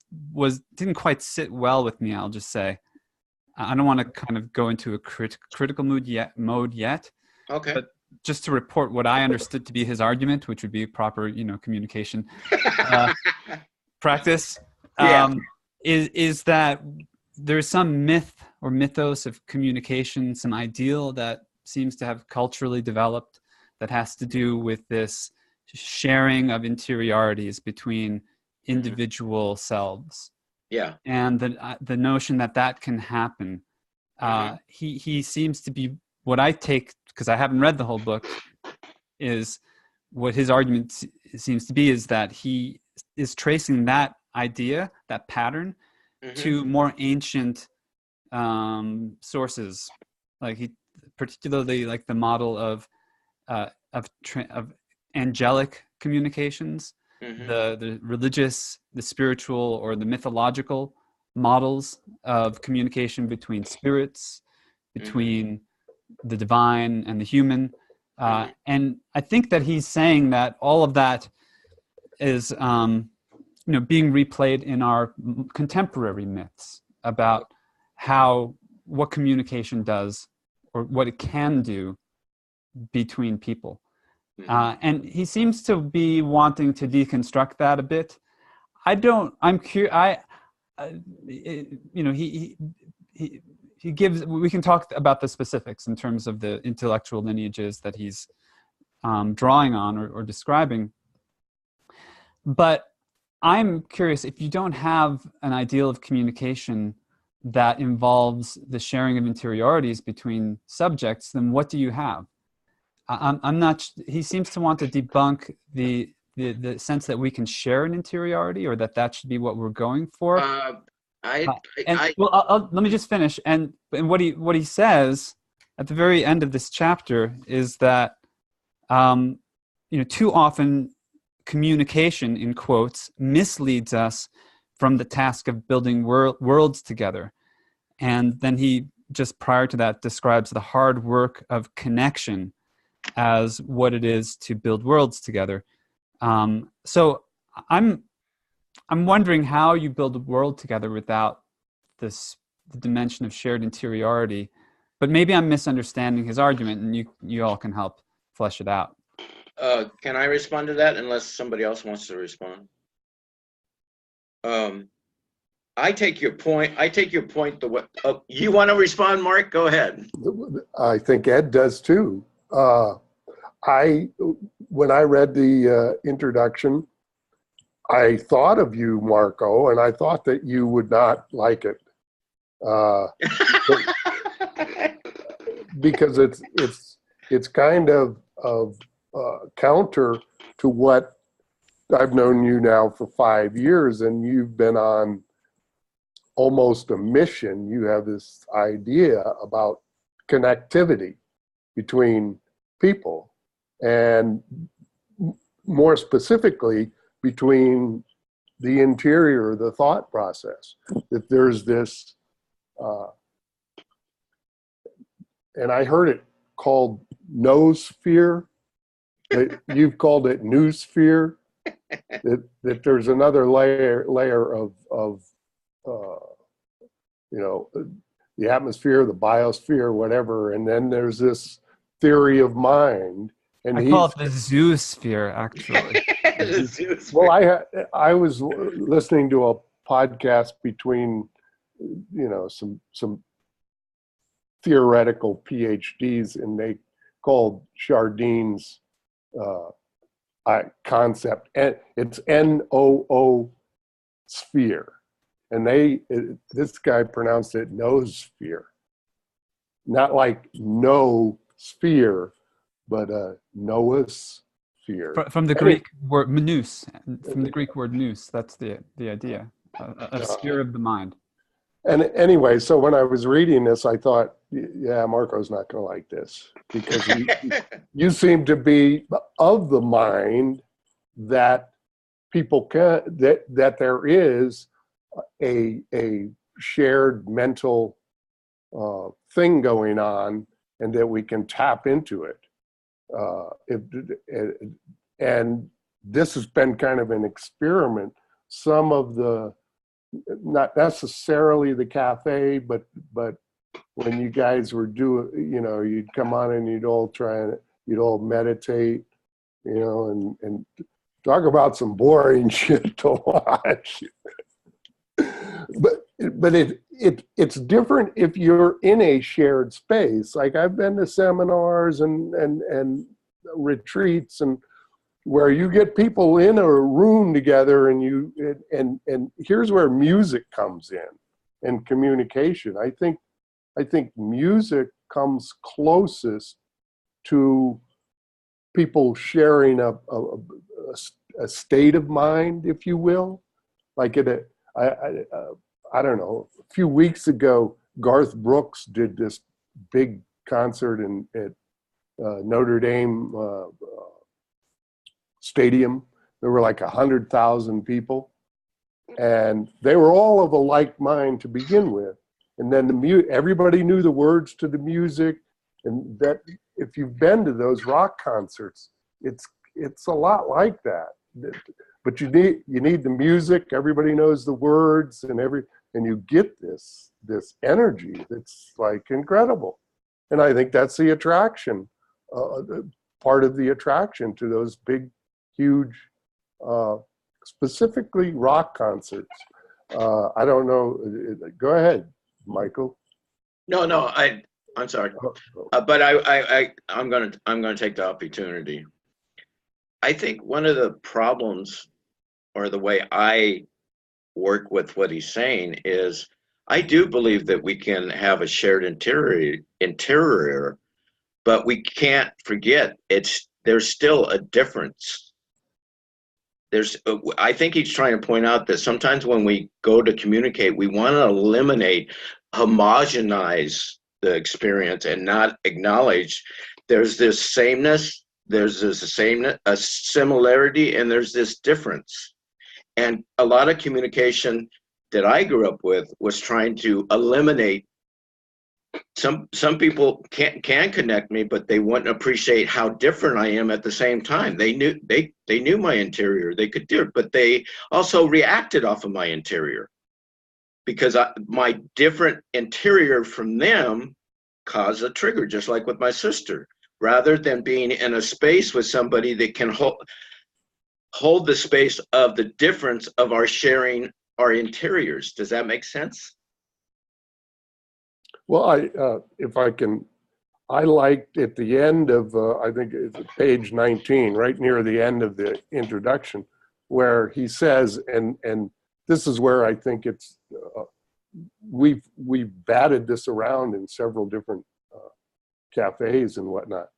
didn't quite sit well with me, I'll just say. I don't want to kind of go into a critical mode yet. Okay. But just to report what I understood to be his argument, which would be proper, communication practice, is that there's some myth or mythos of communication, some ideal that seems to have culturally developed that has to do with this sharing of interiorities between individual selves. Yeah. And the notion that can happen. He seems to be, what I take, because I haven't read the whole book, is what his argument seems to be is that he is tracing that idea, that pattern, to more ancient sources, particularly like the model of angelic communications, the religious, the spiritual, or the mythological models of communication between spirits, between the divine and the human. And I think that he's saying that all of that is being replayed in our contemporary myths about what communication does or what it can do between people. And he seems to be wanting to deconstruct that a bit. I'm curious. He gives, we can talk about the specifics in terms of the intellectual lineages that he's drawing on or describing. But I'm curious, if you don't have an ideal of communication that involves the sharing of interiorities between subjects, then what do you have? I'm not. He seems to want to debunk the sense that we can share an interiority, or that should be what we're going for. Let me just finish. And what he says at the very end of this chapter is that too often communication, in quotes, misleads us from the task of building worlds together. And then he, just prior to that, describes the hard work of connection as what it is to build worlds together. So I'm wondering how you build a world together without the dimension of shared interiority. But maybe I'm misunderstanding his argument, and you all can help flesh it out. Can I respond to that unless somebody else wants to respond? I take your point. The way. You want to respond, Mark? Go ahead. I think Ed does too. When I read the introduction, I thought of you, Marco, and I thought that you would not like it, because it's kind of counter to what I've known you now for 5 years, and you've been on almost a mission. You have this idea about connectivity between people, and more specifically between the interior, the thought process, that there's this, and I heard it called noosphere, you've called it noosphere, that there's another layer of the atmosphere, the biosphere, whatever, and then there's this theory of mind. And I call it the zoosphere, actually. Well, I was listening to a podcast between, some theoretical PhDs, and they called Chardin's concept, and it's NOO sphere, and this guy pronounced it noosphere, not like no sphere, but a noosphere. From the Greek word nous, from the Greek word nous, that's the idea, a sphere of the mind. And anyway, so when I was reading this, I thought, yeah, Marco's not going to like this, because you seem to be of the mind that people can, that there is a shared mental thing going on, and that we can tap into it. And this has been kind of an experiment. Some of the, not necessarily the cafe, but when you guys were doing, you'd come on and you'd all meditate, and talk about some boring shit to watch. But it's different if you're in a shared space. Like, I've been to seminars and retreats, and where you get people in a room together, and here's where music comes in, and communication. I think music comes closest to people sharing a state of mind, if you will. Like I don't know, a few weeks ago, Garth Brooks did this big concert at Notre Dame Stadium. There were like 100,000 people, and they were all of a like mind to begin with. And then everybody knew the words to the music, and that, if you've been to those rock concerts, it's a lot like that. But you need the music. Everybody knows the words, and you get this energy that's like incredible. And I think that's the attraction, part of the attraction to those big, huge, specifically rock concerts. I don't know. Go ahead, Michael. No, I'm sorry, but I'm gonna take the opportunity. I think one of the problems, or the way I work with what he's saying, is I do believe that we can have a shared interior, but we can't forget there's still a difference. I think he's trying to point out that sometimes when we go to communicate, we want to eliminate, homogenize the experience, and not acknowledge there's this sameness, a similarity, and there's this difference. And a lot of communication that I grew up with was trying to eliminate. Some people can connect me, but they wouldn't appreciate how different I am at the same time. They knew my interior. They could do it, but they also reacted off of my interior, because my different interior from them caused a trigger, just like with my sister. Rather than being in a space with somebody that can hold the space of the difference of our sharing our interiors. Does that make sense? Well, if I can, I liked at the end of, I think it's page 19, right near the end of the introduction, where he says, and this is where I think it's, we've batted this around in several different cafes and whatnot.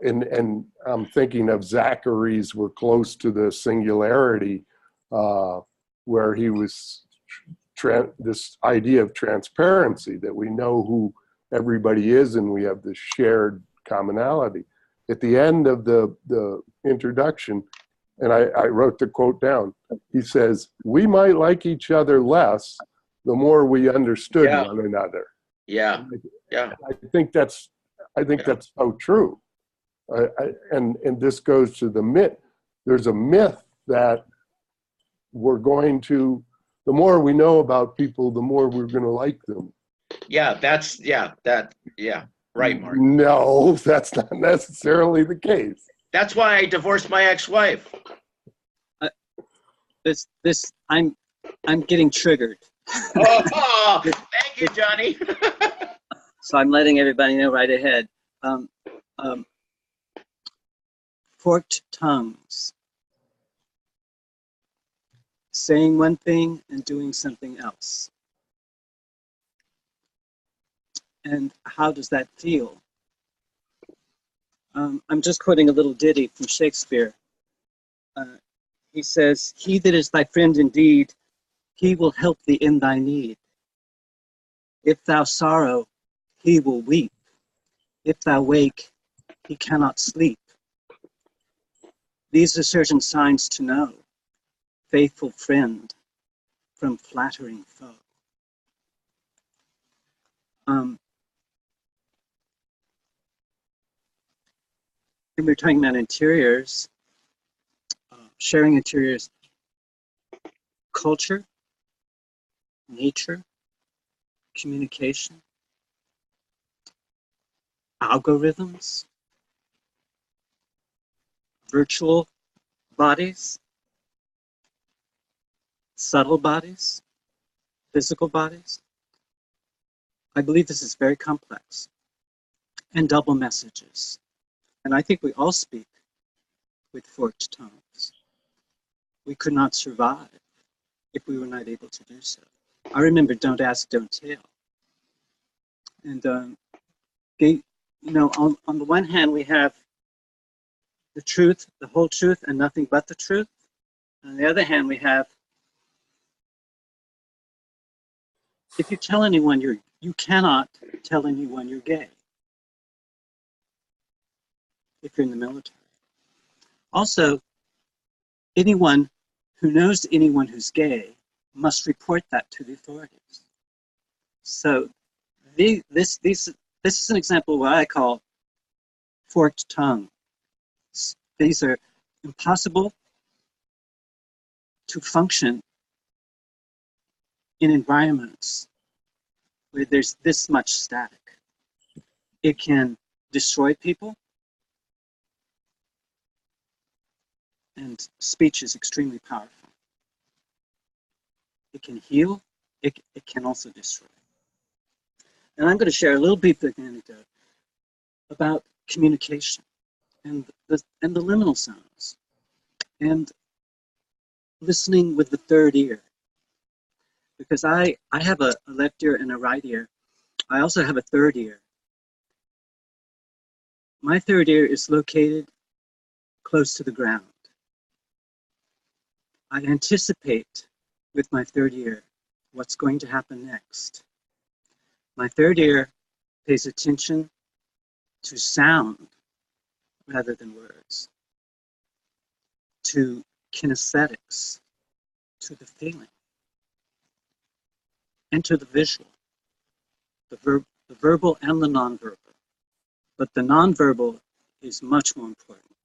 And I'm thinking of Zachary's "We're Close to the Singularity," where he was this idea of transparency, that we know who everybody is and we have this shared commonality. At the end of the introduction, and I wrote the quote down, he says, "We might like each other less the more we understood one another." Yeah. I think that's so true. And this goes to the myth. There's a myth that the more we know about people, the more we're going to like them. Right, Mark. No, that's not necessarily the case. That's why I divorced my ex-wife. I'm getting triggered. Oh, thank you, Johnny. So I'm letting everybody know right ahead. forked tongues, saying one thing and doing something else. And how does that feel? I'm just quoting a little ditty from Shakespeare. He says, "He that is thy friend indeed, he will help thee in thy need. If thou sorrow, he will weep. If thou wake, he cannot sleep. These are certain signs to know, faithful friend from flattering foe." And we're talking about interiors, sharing interiors, culture, nature, communication, algorithms, virtual bodies, subtle bodies, physical bodies. I believe this is very complex, and double messages. And I think we all speak with forked tongues. We could not survive if we were not able to do so. I remember Don't Ask, Don't Tell. And, on the one hand, we have the truth, the whole truth, and nothing but the truth. On the other hand, we have, if you tell anyone you cannot tell anyone you're gay if you're in the military. Also, anyone who knows anyone who's gay must report that to the authorities. So this is an example of what I call forked tongue. These are impossible to function in environments where there's this much static. It can destroy people, and speech is extremely powerful. It can heal, it can also destroy. And I'm going to share a little bit of an anecdote about communication and the liminal zones and listening with the third ear. Because I have a left ear and a right ear. I also have a third ear. My third ear is located close to the ground. I anticipate with my third ear what's going to happen next. My third ear pays attention to sound rather than words, to kinesthetics, to the feeling, and to the visual, the verbal and the nonverbal. But the nonverbal is much more important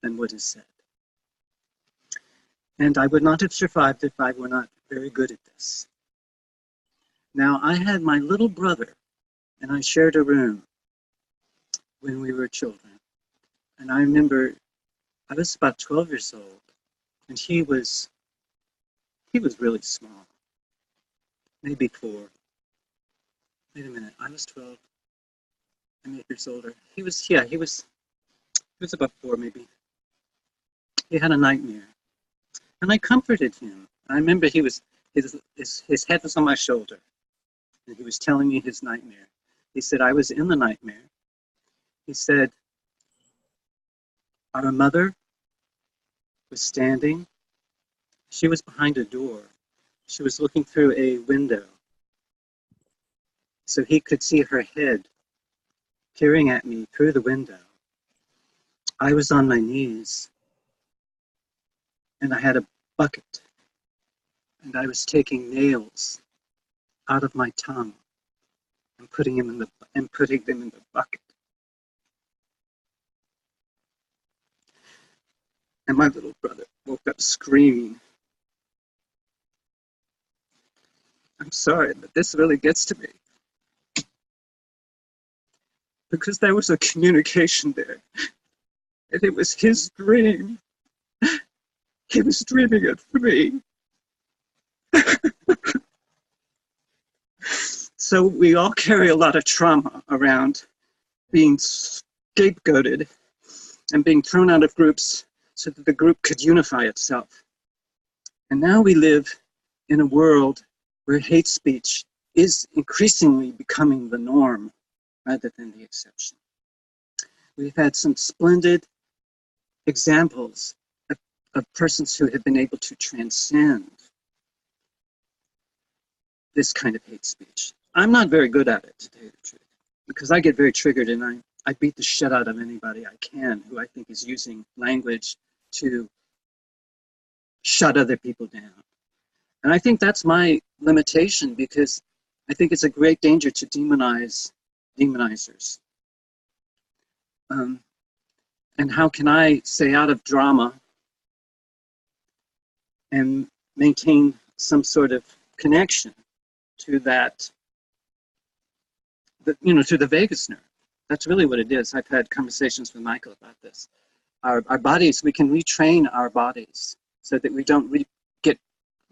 than what is said. And I would not have survived if I were not very good at this. Now, I had my little brother, and I shared a room when we were children. And I remember I was about 12 years old, and he was really small, maybe 4. Wait a minute, I was 12. I'm 8 years older. He was about 4 maybe. He had a nightmare. And I comforted him. I remember his head was on my shoulder, and he was telling me his nightmare. He said, I was in the nightmare. He said, our mother was standing. She was behind a door. She was looking through a window. So he could see her head peering at me through the window. I was on my knees, and I had a bucket, and I was taking nails out of my tongue and putting them in the bucket. And my little brother woke up screaming. I'm sorry, but this really gets to me. Because there was a communication there. And it was his dream. He was dreaming it for me. So we all carry a lot of trauma around being scapegoated and being thrown out of groups so that the group could unify itself. And now we live in a world where hate speech is increasingly becoming the norm rather than the exception. We've had some splendid examples of persons who have been able to transcend this kind of hate speech. I'm not very good at it, to tell you the truth, because I get very triggered and I beat the shit out of anybody I can who I think is using language to shut other people down. And I think that's my limitation, because I think it's a great danger to demonize demonizers. And how can I stay out of drama and maintain some sort of connection to that, to the vagus nerve? That's really what it is. I've had conversations with Michael about this. Our bodies, we can retrain our bodies so that we don't get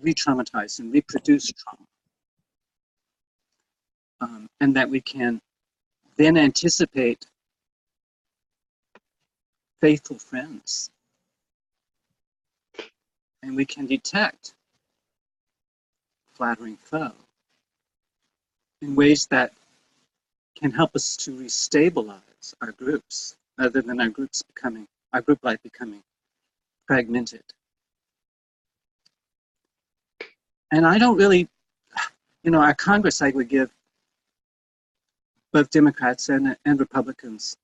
re-traumatized and reproduce trauma. And that we can then anticipate faithful friends. And we can detect flattering foe in ways that can help us to restabilize our groups, rather than our group life becoming fragmented. And I don't really, our Congress, I would give both Democrats and Republicans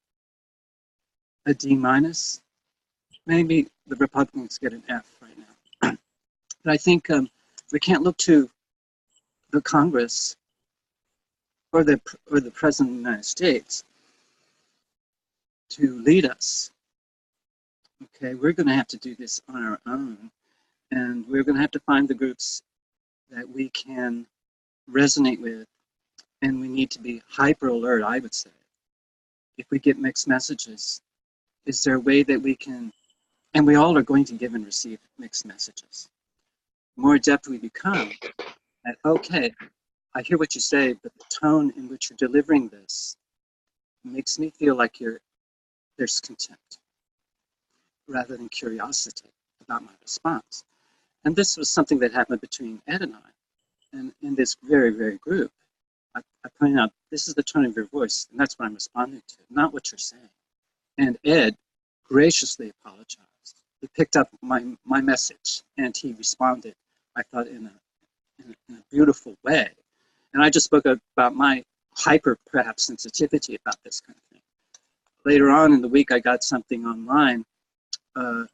a D-. Maybe the Republicans get an F right now. But I think we can't look to the Congress or the President of the United States to lead us. Okay, we're going to have to do this on our own, and we're going to have to find the groups that we can resonate with, and we need to be hyper alert, I would say. If we get mixed messages, is there a way that we can, and we all are going to give and receive mixed messages. The more adept we become at, okay, I hear what you say, but the tone in which you're delivering this makes me feel like there's contempt rather than curiosity about my response. And this was something that happened between Ed and I, and in this very, very group. I pointed out, this is the tone of your voice, and that's what I'm responding to, not what you're saying. And Ed graciously apologized. He picked up my message, and he responded, I thought, in a beautiful way. And I just spoke about my hyper, perhaps, sensitivity about this kind of thing. Later on in the week, I got something online in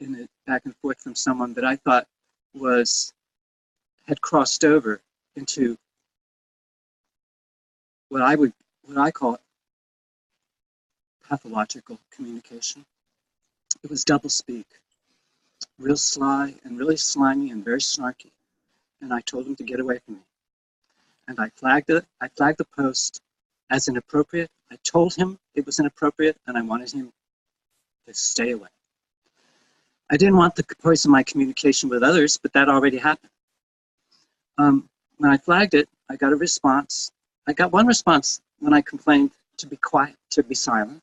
a back and forth from someone that I thought had crossed over into what I call pathological communication. It was doublespeak, real sly and really slimy and very snarky. And I told him to get away from me. And I flagged it. I flagged the post as inappropriate. I told him it was inappropriate, and I wanted him to stay away. I didn't want to poison my communication with others, but that already happened. When I flagged it, I got a response. I got one response when I complained to be quiet, to be silent.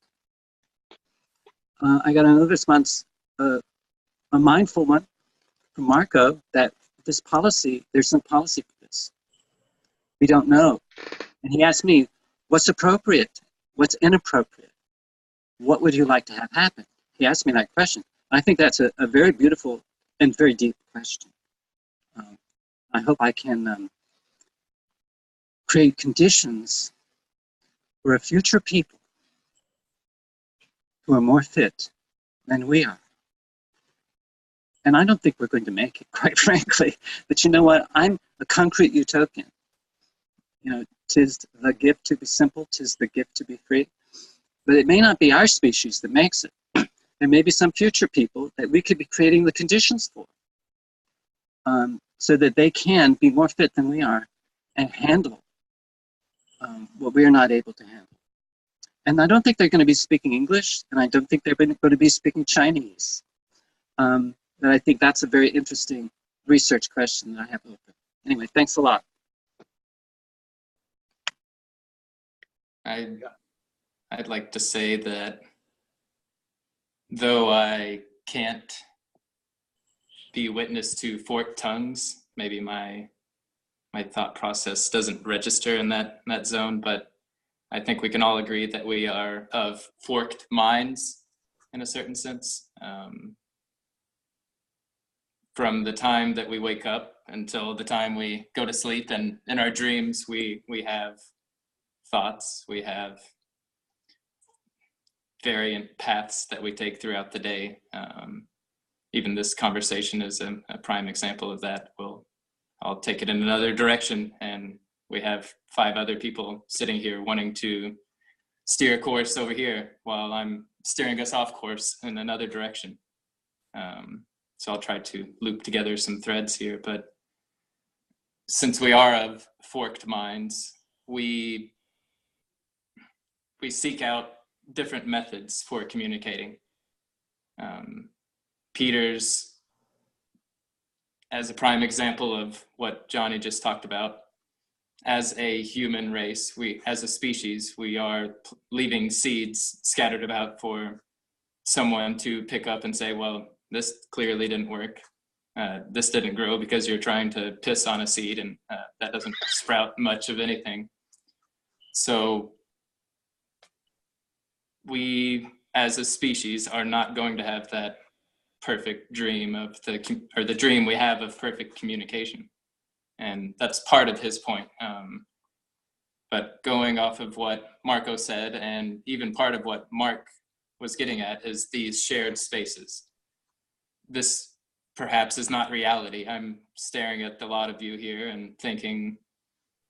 I got another response, a mindful one from Marco, that this policy, there's no policy for this. We don't know. And he asked me, what's appropriate? What's inappropriate? What would you like to have happen? He asked me that question. I think that's a very beautiful and very deep question. I hope I can create conditions for a future people who are more fit than we are. And I don't think we're going to make it, quite frankly. But you know what? I'm a concrete utopian. Tis the gift to be simple, tis the gift to be free. But it may not be our species that makes it. There may be some future people that we could be creating the conditions for, so that they can be more fit than we are and handle what we are not able to handle. And I don't think they're going to be speaking English, and I don't think they're going to be speaking Chinese. But I think that's a very interesting research question that I have open. Anyway, thanks a lot. I'd like to say that though I can't be witness to forked tongues, maybe my thought process doesn't register in that zone, but I think we can all agree that we are of forked minds in a certain sense. From the time that we wake up until the time we go to sleep, and in our dreams, we have thoughts, we have variant paths that we take throughout the day. Even this conversation is a prime example of that. I'll take it in another direction, and we have 5 other people sitting here wanting to steer a course over here while I'm steering us off course in another direction. So I'll try to loop together some threads here, but since we are of forked minds, we seek out different methods for communicating. Peter's, as a prime example of what Johnny just talked about, as a human race, as a species, we are leaving seeds scattered about for someone to pick up and say, well, this clearly didn't work. This didn't grow because you're trying to piss on a seed, and that doesn't sprout much of anything. So we, as a species, are not going to have that perfect dream of the dream we have of perfect communication. And that's part of his point. But going off of what Marco said, and even part of what Mark was getting at, is these shared spaces. This perhaps is not reality. I'm staring at a lot of you here and thinking,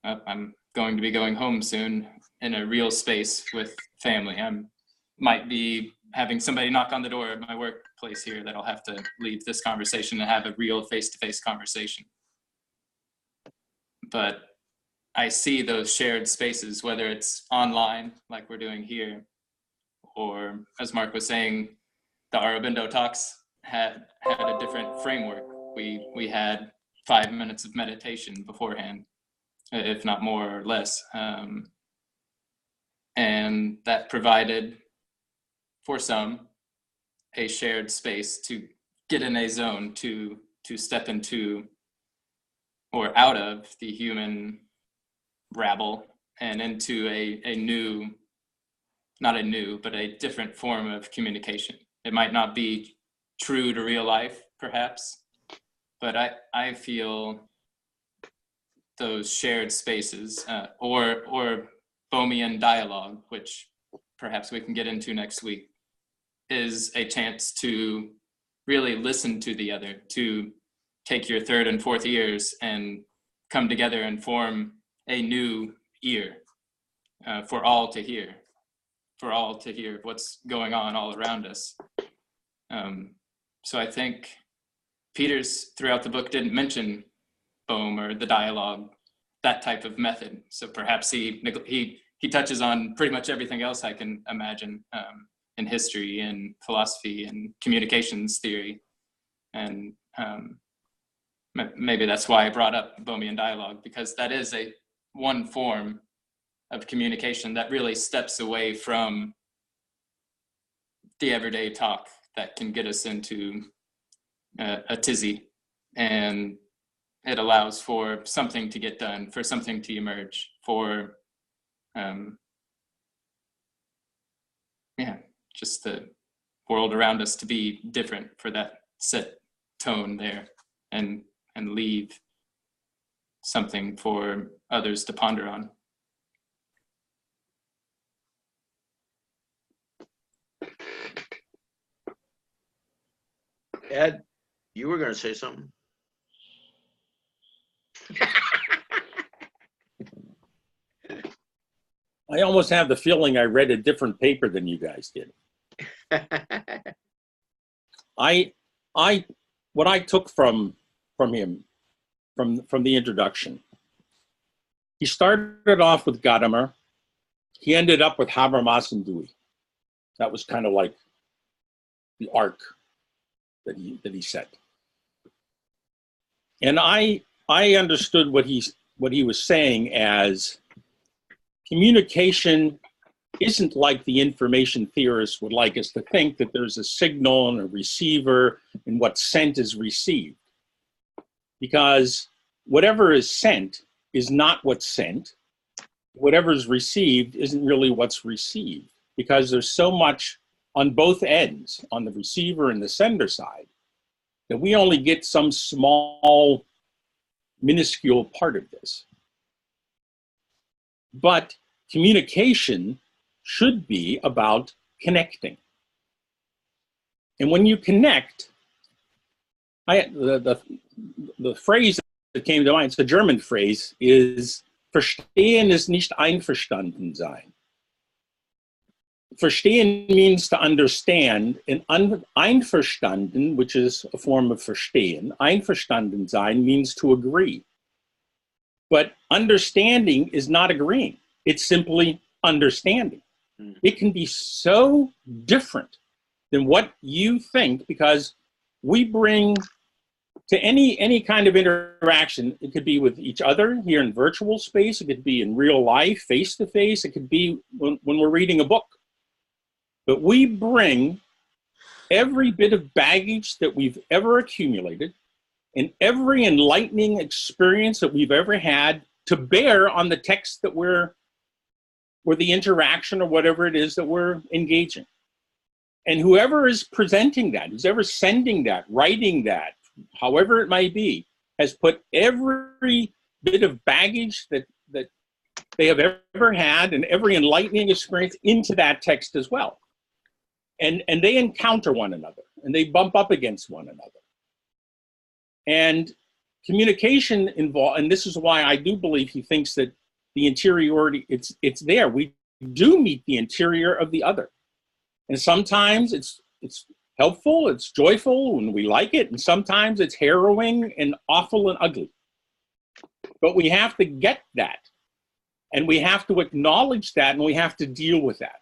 oh, I'm going to be going home soon in a real space with family. I might be having somebody knock on the door at my workplace here that I'll have to leave this conversation and have a real face-to-face conversation. But I see those shared spaces, whether it's online, like we're doing here, or as Mark was saying, the Aurobindo talks had a different framework. We had 5 minutes of meditation beforehand, if not more or less. And that provided, for some, a shared space to get in a zone, to step into or out of the human rabble and into a new, not a new, but a different form of communication. It might not be true to real life, perhaps, but I feel those shared spaces, or Bohmian dialogue, which perhaps we can get into next week, is a chance to really listen to the other, to take your third and fourth ears and come together and form a new ear, for all to hear what's going on all around us. So I think Peters throughout the book didn't mention Bohm or the dialogue, that type of method. So perhaps he touches on pretty much everything else I can imagine, in history and philosophy and communications theory. And maybe that's why I brought up Bohmian dialogue, because that is one form of communication that really steps away from the everyday talk that can get us into a tizzy, and it allows for something to get done, for something to emerge, for just the world around us to be different, for that set tone there, and leave something for others to ponder on. Ed, you were going to say something? I almost have the feeling I read a different paper than you guys did. What I took from him, from the introduction, he started off with Gadamer. He ended up with Habermas and Dewey. That was kind of like the arc that he set. And I understood what he was saying as communication isn't like the information theorists would like us to think, that there's a signal and a receiver and what's sent is received. Because whatever is sent is not what's sent. Whatever is received isn't really what's received, because there's so much on both ends, on the receiver and the sender side, that we only get some small, minuscule part of this. But communication should be about connecting. And when you connect, the phrase that came to mind, it's a German phrase, is Verstehen ist nicht einverstanden sein. Verstehen means to understand, and einverstanden, which is a form of verstehen, einverstanden sein means to agree. But understanding is not agreeing. It's simply understanding. It can be so different than what you think, because we bring to any kind of interaction, it could be with each other here in virtual space, it could be in real life, face-to-face, it could be when we're reading a book. But we bring every bit of baggage that we've ever accumulated and every enlightening experience that we've ever had to bear on the text that or the interaction or whatever it is that we're engaging. And whoever is presenting that, who's ever sending that, writing that, however it might be, has put every bit of baggage that they have ever had and every enlightening experience into that text as well. And they encounter one another and they bump up against one another. And communication involved, and this is why I do believe he thinks that the interiority, it's there. We do meet the interior of the other. And sometimes it's helpful, it's joyful, and we like it. And sometimes it's harrowing and awful and ugly. But we have to get that. And we have to acknowledge that, and we have to deal with that.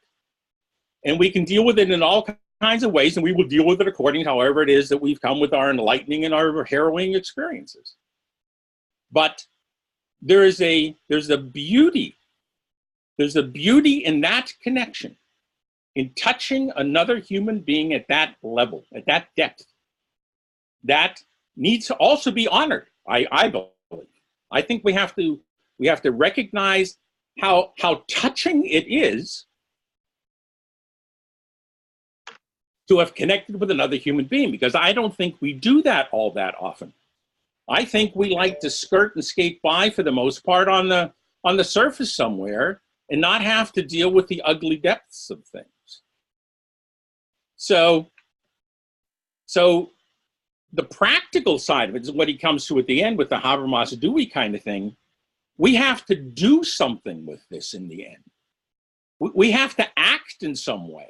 And we can deal with it in all kinds of ways, and we will deal with it according to however it is that we've come with our enlightening and our harrowing experiences. But there's a beauty in that connection, in touching another human being at that level, at that depth, that needs to also be honored, I believe. I think we have to recognize how touching it is to have connected with another human being, because I don't think we do that all that often. I think we like to skirt and skate by, for the most part, on the surface somewhere and not have to deal with the ugly depths of things. So the practical side of it is what he comes to at the end with the Habermas Dewey kind of thing. We have to do something with this in the end. We have to act in some way.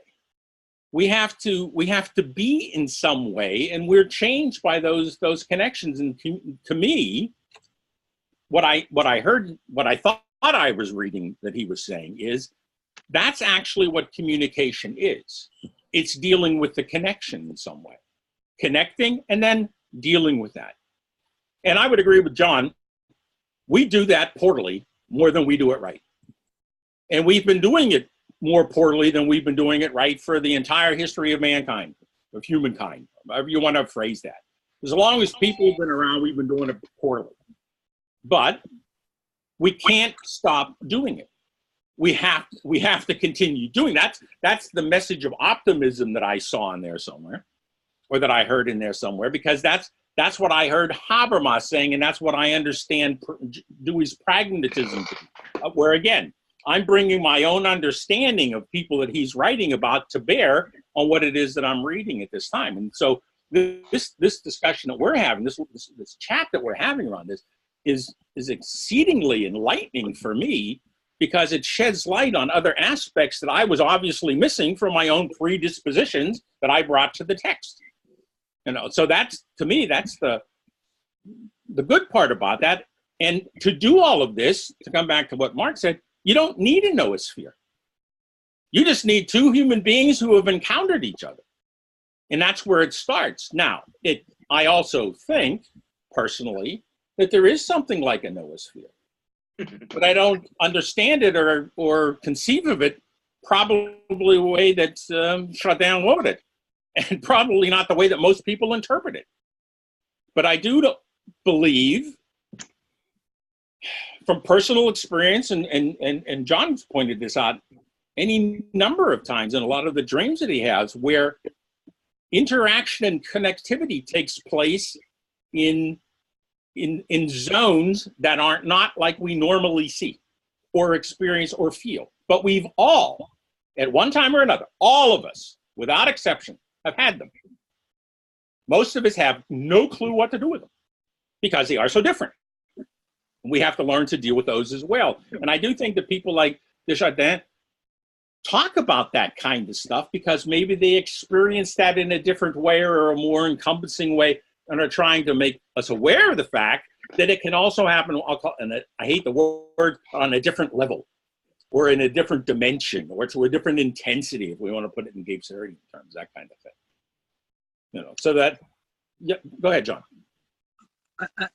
We have to be in some way, and we're changed by those connections. And to me, what I thought I was reading that he was saying is, that's actually what communication is. It's dealing with the connection in some way, connecting and then dealing with that. And I would agree with John. We do that poorly more than we do it right, and we've been doing it more poorly than we've been doing it right for the entire history of mankind, of humankind, however you want to phrase that. As long as people have been around, we've been doing it poorly. But we can't stop doing it. We have to continue doing that. That's the message of optimism that I saw in there somewhere, or that I heard in there somewhere, because that's what I heard Habermas saying, and that's what I understand Dewey's pragmatism to be, where again, I'm bringing my own understanding of people that he's writing about to bear on what it is that I'm reading at this time. And so this discussion that we're having, this chat that we're having around this is exceedingly enlightening for me, because it sheds light on other aspects that I was obviously missing from my own predispositions that I brought to the text. So that's, to me, that's the good part about that. And to do all of this, to come back to what Mark said, you don't need a noosphere. You just need two human beings who have encountered each other. And that's where it starts. Now, I also think, personally, that there is something like a noosphere. But I don't understand it or conceive of it probably the way that Chardin wrote it, and probably not the way that most people interpret it. But I do believe, from personal experience, and John's pointed this out any number of times in a lot of the dreams that he has, where interaction and connectivity takes place in zones that aren't not like we normally see or experience or feel. But we've all, at one time or another, all of us, without exception, have had them. Most of us have no clue what to do with them because they are so different. We have to learn to deal with those as well. And I do think that people like Desjardins talk about that kind of stuff because maybe they experience that in a different way or a more encompassing way, and are trying to make us aware of the fact that it can also happen, and I hate the word, on a different level or in a different dimension or to a different intensity, if we want to put it in Gabesarian terms, that kind of thing. You know, so that, yeah, go ahead, John.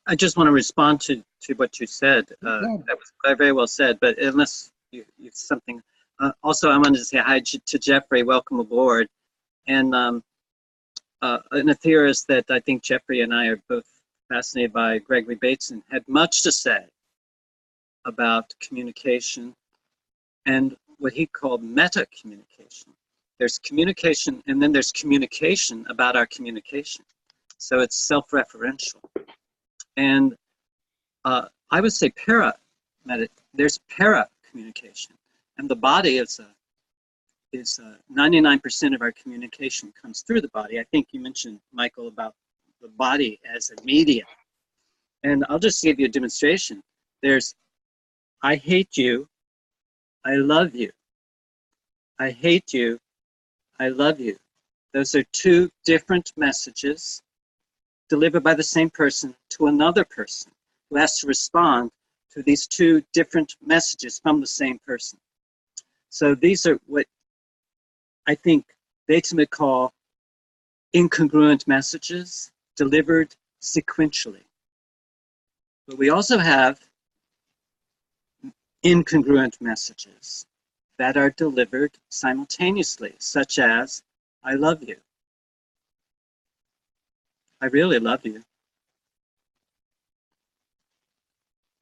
I just want to respond to what you said. That was very well said, but unless you something. Also, I wanted to say hi to Jeffrey. Welcome aboard. And a theorist that I think Jeffrey and I are both fascinated by, Gregory Bateson, had much to say about communication and what he called meta-communication. There's communication, and then there's communication about our communication. So it's self-referential. And I would say there's para-communication. And the body is 99% of our communication comes through the body. I think you mentioned, Michael, about the body as a medium. And I'll just give you a demonstration. There's, I hate you, I love you. I hate you, I love you. Those are two different messages delivered by the same person to another person who has to respond to these two different messages from the same person. So these are what I think Bateson would call incongruent messages delivered sequentially. But we also have incongruent messages that are delivered simultaneously, such as, I love you. I really love you.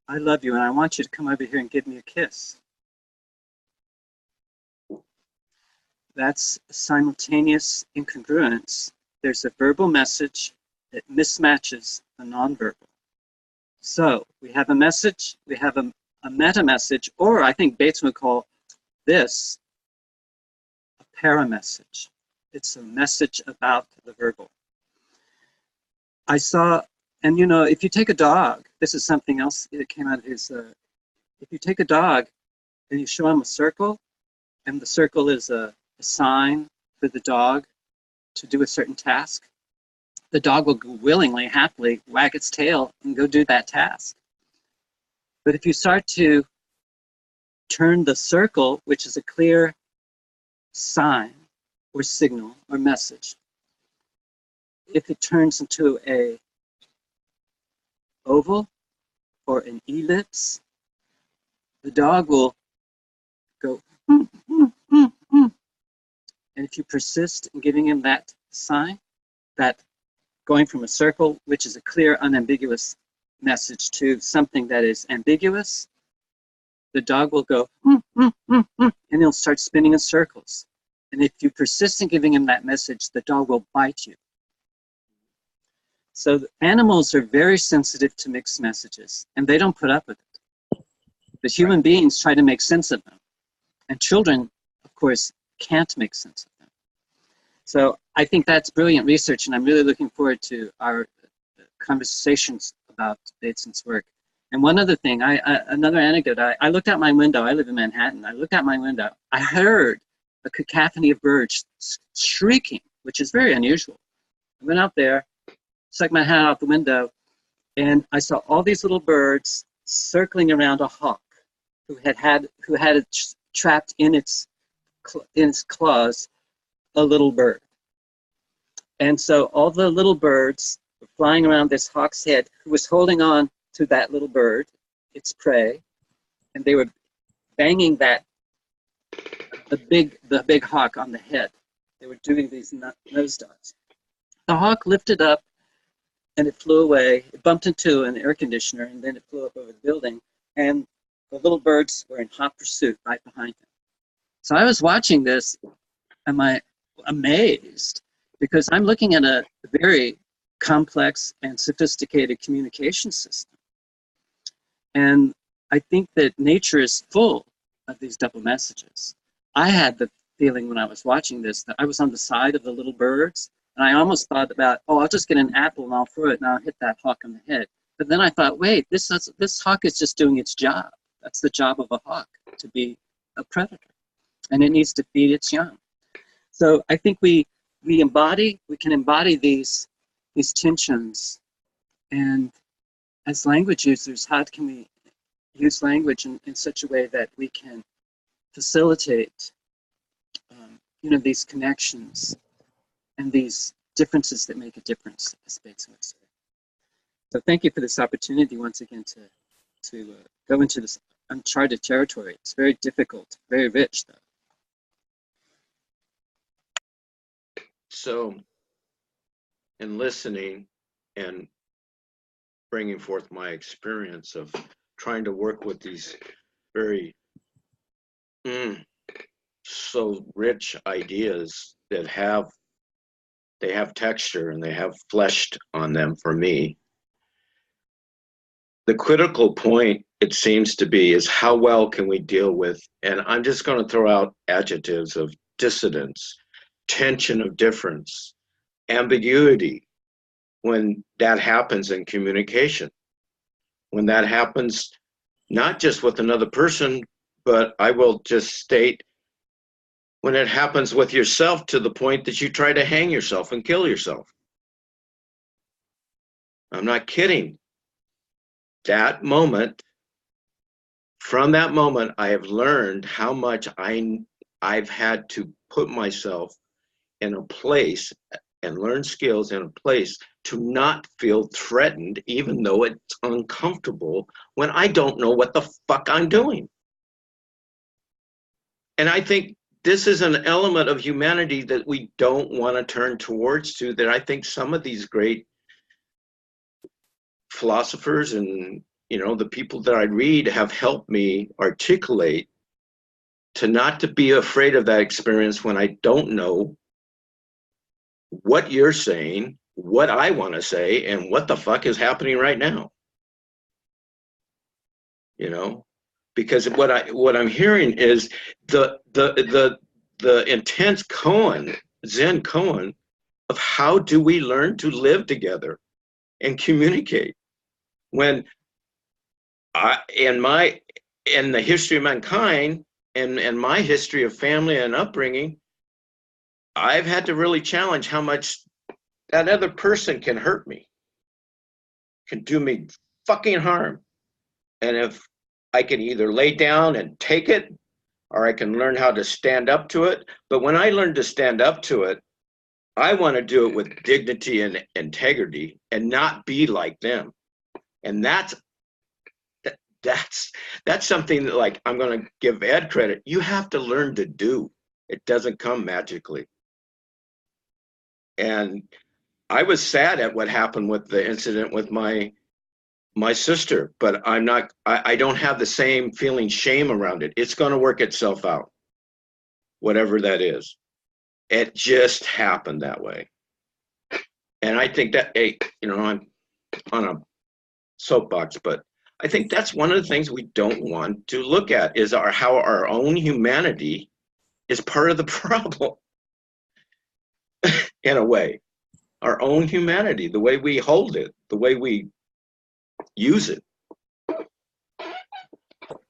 I love you, and I want you to come over here and give me a kiss. That's simultaneous incongruence. There's a verbal message that mismatches the nonverbal. So we have a message, we have a meta message, or I think Bates would call this a paramessage. It's a message about the verbal. I saw, and you know, if you take a dog, this is something else that came out of his, if you take a dog and you show him a circle, and the circle is a sign for the dog to do a certain task, the dog will willingly, happily wag its tail and go do that task. But if you start to turn the circle, which is a clear sign or signal or message, if it turns into a oval or an ellipse, the dog will go, and if you persist in giving him that sign, that going from a circle, which is a clear, unambiguous message, to something that is ambiguous, the dog will go, and he'll start spinning in circles. And if you persist in giving him that message, the dog will bite you. So animals are very sensitive to mixed messages, and they don't put up with it. But human beings try to make sense of them. And children, of course, can't make sense of them. So I think that's brilliant research, and I'm really looking forward to our conversations about Bateson's work. And one other thing, another anecdote, I looked out my window. I live in Manhattan. I looked out my window. I heard a cacophony of birds shrieking, which is very unusual. I went out there, stuck my hand out the window, and I saw all these little birds circling around a hawk who had it trapped in its claws a little bird. And so all the little birds were flying around this hawk's head, who was holding on to that little bird, its prey, and they were banging that the big hawk on the head. They were doing these nose dives. The hawk lifted up and it flew away. It bumped into an air conditioner and then it flew up over the building. And the little birds were in hot pursuit right behind him. So I was watching this, am I amazed? Because I'm looking at a very complex and sophisticated communication system. And I think that nature is full of these double messages. I had the feeling when I was watching this that I was on the side of the little birds, and I almost thought about, oh, I'll just get an apple and I'll throw it and I'll hit that hawk on the head. But then I thought, wait, this hawk is just doing its job. That's the job of a hawk, to be a predator, and it needs to feed its young. So I think we can embody these tensions, and as language users, how can we use language in such a way that we can facilitate these connections and these differences that make a difference, as Bates would say. So thank you for this opportunity once again to go into this uncharted territory. It's very difficult, very rich though. So, in listening and bringing forth my experience of trying to work with these very so rich ideas that have texture and they have flesh on them for me. The critical point, it seems to be, is how well can we deal with, and I'm just going to throw out adjectives of dissonance, tension of difference, ambiguity, when that happens in communication. When that happens, not just with another person, but I will just state, when it happens with yourself to the point that you try to hang yourself and kill yourself. I'm not kidding. That moment, from that moment, I have learned how much I've had to put myself in a place and learn skills in a place to not feel threatened, even though it's uncomfortable when I don't know what the fuck I'm doing. And I think this is an element of humanity that we don't want to turn towards to, that I think some of these great philosophers and the people that I read have helped me articulate, to not to be afraid of that experience when I don't know what you're saying, what I want to say, and what the fuck is happening right now. Because what I'm hearing is the intense Zen koan of how do we learn to live together and communicate. When in the history of mankind and my history of family and upbringing, I've had to really challenge how much that other person can hurt me, can do me fucking harm. And if I can either lay down and take it, or I can learn how to stand up to it. But when I learn to stand up to it, I want to do it with dignity and integrity and not be like them. And that's something that, like, I'm going to give Ed credit. You have to learn to do. It doesn't come magically. And I was sad at what happened with the incident with my sister, but I don't have the same feeling shame around it. It's going to work itself out, whatever that is. It just happened that way. And I think that, I'm on a soapbox, but I think that's one of the things we don't want to look at, is how our own humanity is part of the problem. In a way, our own humanity, the way we hold it, the way we use it.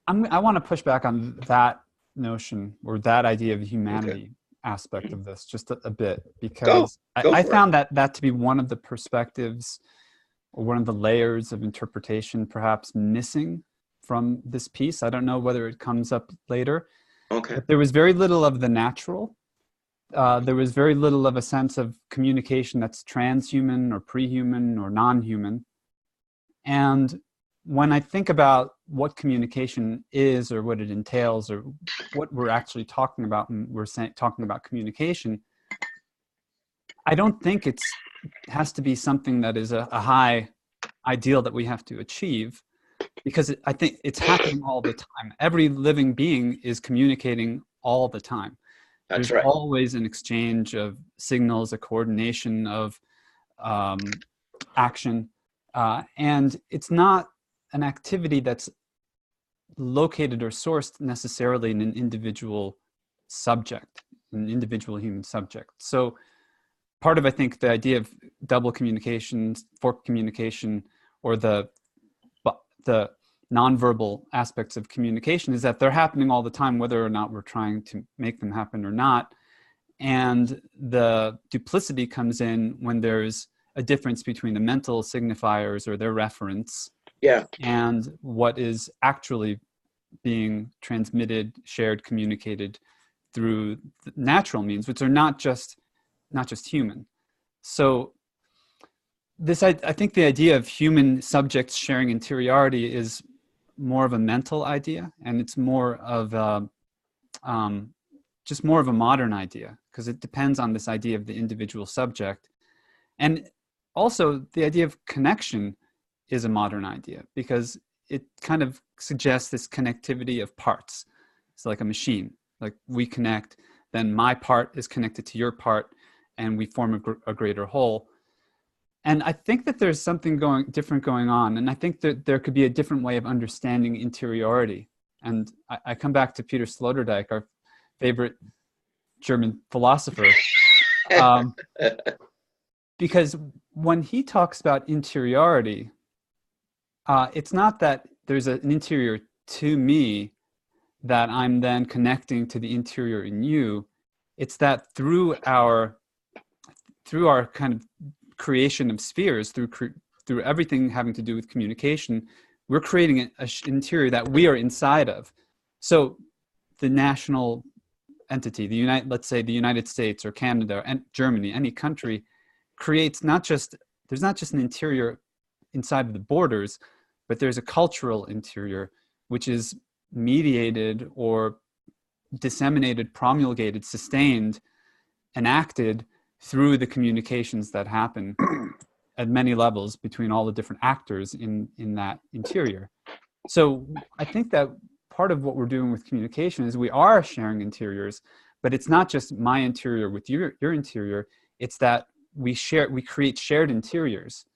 I want to push back on that notion, or that idea of humanity aspect of this just a bit, because I found that to be one of the perspectives, or one of the layers of interpretation perhaps missing from this piece. I don't know whether it comes up later. Okay. But there was very little of the natural. There was very little of a sense of communication that's transhuman or pre-human or non-human. And when I think about what communication is or what it entails or what we're actually talking about when we're talking about communication, I don't think it has to be something that is a high ideal that we have to achieve, because I think it's happening all the time. Every living being is communicating all the time. That's There's right. always an exchange of signals, a coordination of action. And it's not an activity that's located or sourced necessarily in an individual subject, an individual human subject. So part of, I think, the idea of double communication, forked communication, or the nonverbal aspects of communication is that they're happening all the time, whether or not we're trying to make them happen or not. And the duplicity comes in when there's a difference between the mental signifiers or their reference and what is actually being transmitted, shared, communicated through natural means, which are not just human. So I think the idea of human subjects sharing interiority is more of a mental idea, and it's more of just more of a modern idea, because it depends on this idea of the individual subject. And also the idea of connection is a modern idea, because it kind of suggests this connectivity of parts. It's like a machine, like we connect, then my part is connected to your part, and we form a greater whole. And I think that there's something different going on. And I think that there could be a different way of understanding interiority. And I come back to Peter Sloterdijk, our favorite German philosopher, because when he talks about interiority, it's not that there's an interior to me that I'm then connecting to the interior in you. It's that through our kind of creation of spheres, through everything having to do with communication, we're creating an interior that we are inside of. So the national entity, let's say the United States or Canada and Germany, any country, creates there's not just an interior inside of the borders, but there's a cultural interior, which is mediated or disseminated, promulgated, sustained, enacted through the communications that happen at many levels between all the different actors in that interior. So I think that part of what we're doing with communication is we are sharing interiors, but it's not just my interior with your interior. It's that we create shared interiors,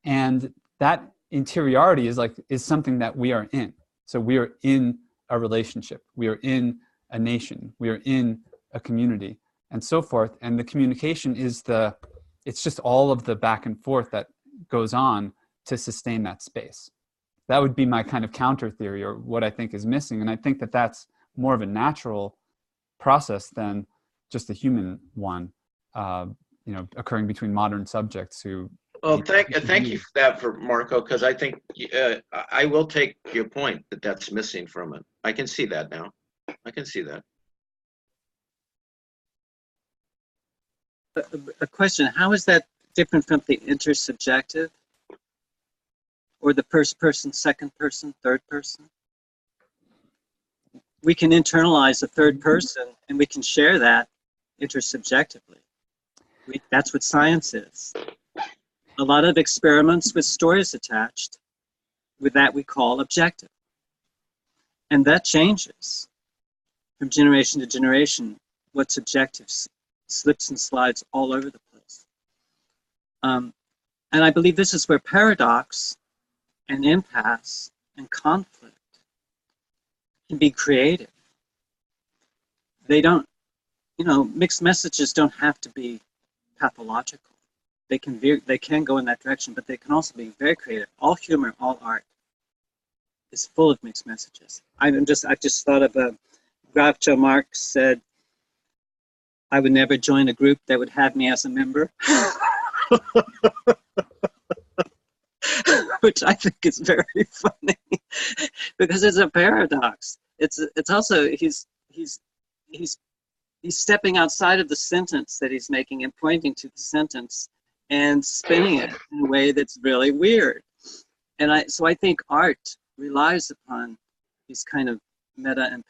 and that interiority is something that we are in. So we are in a relationship, we are in a nation, we are in a community, and so forth. And the communication it's just all of the back and forth that goes on to sustain that space. That would be my kind of counter theory, or what I think is missing. And I think that that's more of a natural process than just a human one, occurring between modern subjects who. Well, thank you for that, Marco, because I think I will take your point that that's missing from it. I can see that now. I can see that. A question: how is that different from the intersubjective, or the first person, second person, third person? We can internalize a third person, and we can share that intersubjectively. That's what science is. A lot of experiments with stories attached, with that we call objective. And that changes from generation to generation. What's objective slips and slides all over the place. And I believe this is where paradox and impasse and conflict can be creative. They don't, mixed messages don't have to be pathological. They can go in that direction, but they can also be very creative. All humor, all art is full of mixed messages. I've just thought of Groucho Marx said, "I would never join a group that would have me as a member," which I think is very funny because it's a paradox. It's also he's stepping outside of the sentence that he's making and pointing to the sentence and spinning it in a way that's really weird. And so I think art relies upon these kind of meta and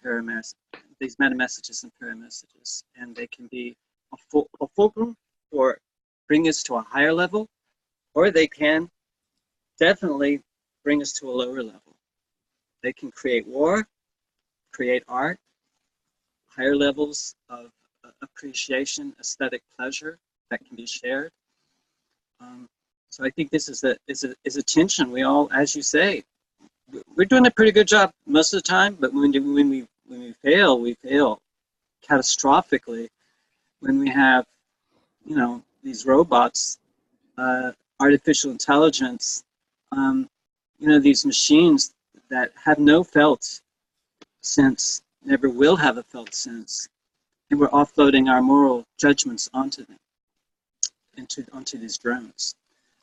these meta messages and paramessages, and they can be a fulcrum for bring us to a higher level, or they can definitely bring us to a lower level. They can create war, create art, higher levels of appreciation, aesthetic pleasure that can be shared. So I think this is a tension. We all, as you say, we're doing a pretty good job most of the time, but when we fail catastrophically. When we have, these robots, artificial intelligence, these machines that have no felt sense, never will have a felt sense, and we're offloading our moral judgments onto them, onto these drones.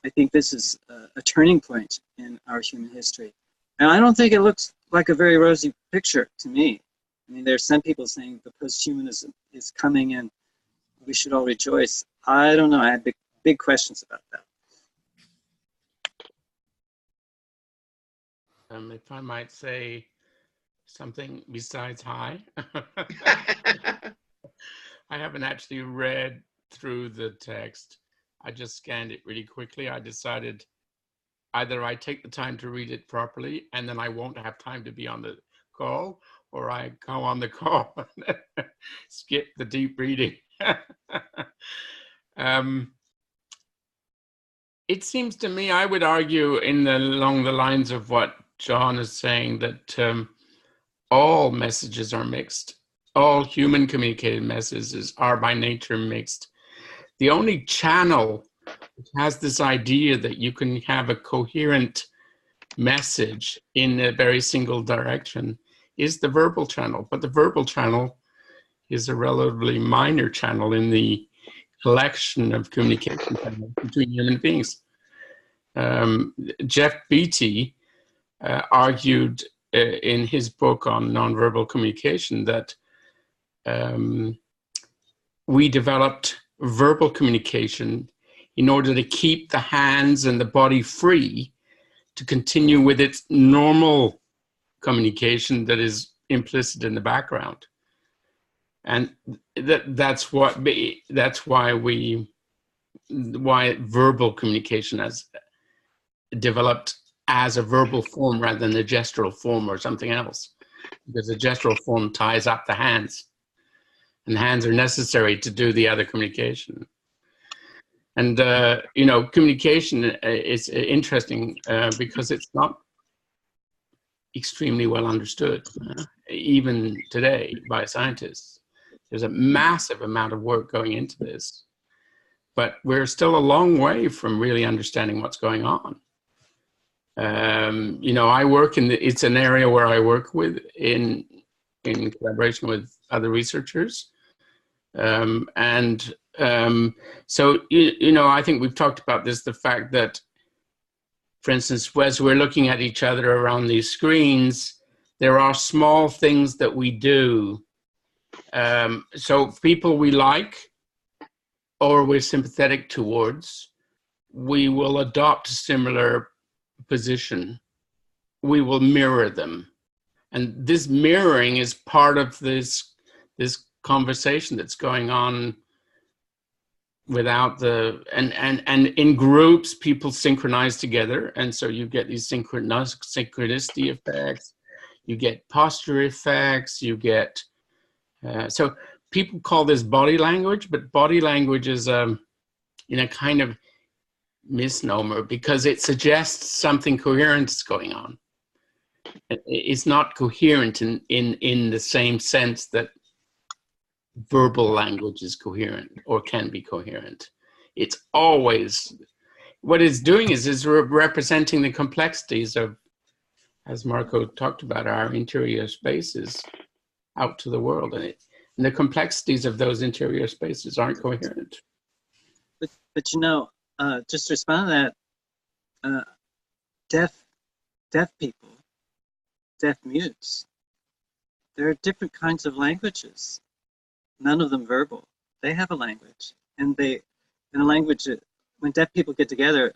I think this is a turning point in our human history. And I don't think it looks like a very rosy picture to me. I mean, there's some people saying the posthumanism is coming and we should all rejoice. I don't know. I have big questions about that. If I might say something besides hi. I haven't actually read through the text. I just scanned it really quickly. I decided either I take the time to read it properly and then I won't have time to be on the call, or I go on the call and skip the deep reading. It seems to me, I would argue along the lines of what John is saying, that all messages are mixed. All human communicated messages are by nature mixed. The only channel which has this idea that you can have a coherent message in a very single direction is the verbal channel. But the verbal channel is a relatively minor channel in the collection of communication channels between human beings. Jeff Beatty argued in his book on nonverbal communication that we developed verbal communication in order to keep the hands and the body free to continue with its normal communication that is implicit in the background. And that's why verbal communication has developed as a verbal form rather than a gestural form or something else, because the gestural form ties up the hands, and hands are necessary to do the other communication. And communication is interesting because it's not extremely well understood, even today, by scientists. There's a massive amount of work going into this, but we're still a long way from really understanding what's going on. I work it's an area where I work with in collaboration with other researchers. So I think we've talked about this, the fact that, for instance, as we're looking at each other around these screens, there are small things that we do. So people we like or we're sympathetic towards, we will adopt a similar position. We will mirror them. And this mirroring is part of this conversation that's going on without and in groups, people synchronize together. And so you get these synchronicity effects, you get posture effects, you get, so people call this body language, but body language is in a kind of misnomer because it suggests something coherent is going on. It's not coherent in the same sense that verbal language is coherent or can be coherent. It's always, what it's doing is representing the complexities of, as Marco talked about, our interior spaces out to the world. And the complexities of those interior spaces aren't coherent. But just to respond to that, deaf people, deaf mutes, there are different kinds of languages. None of them verbal. They have a language, and a language. When deaf people get together,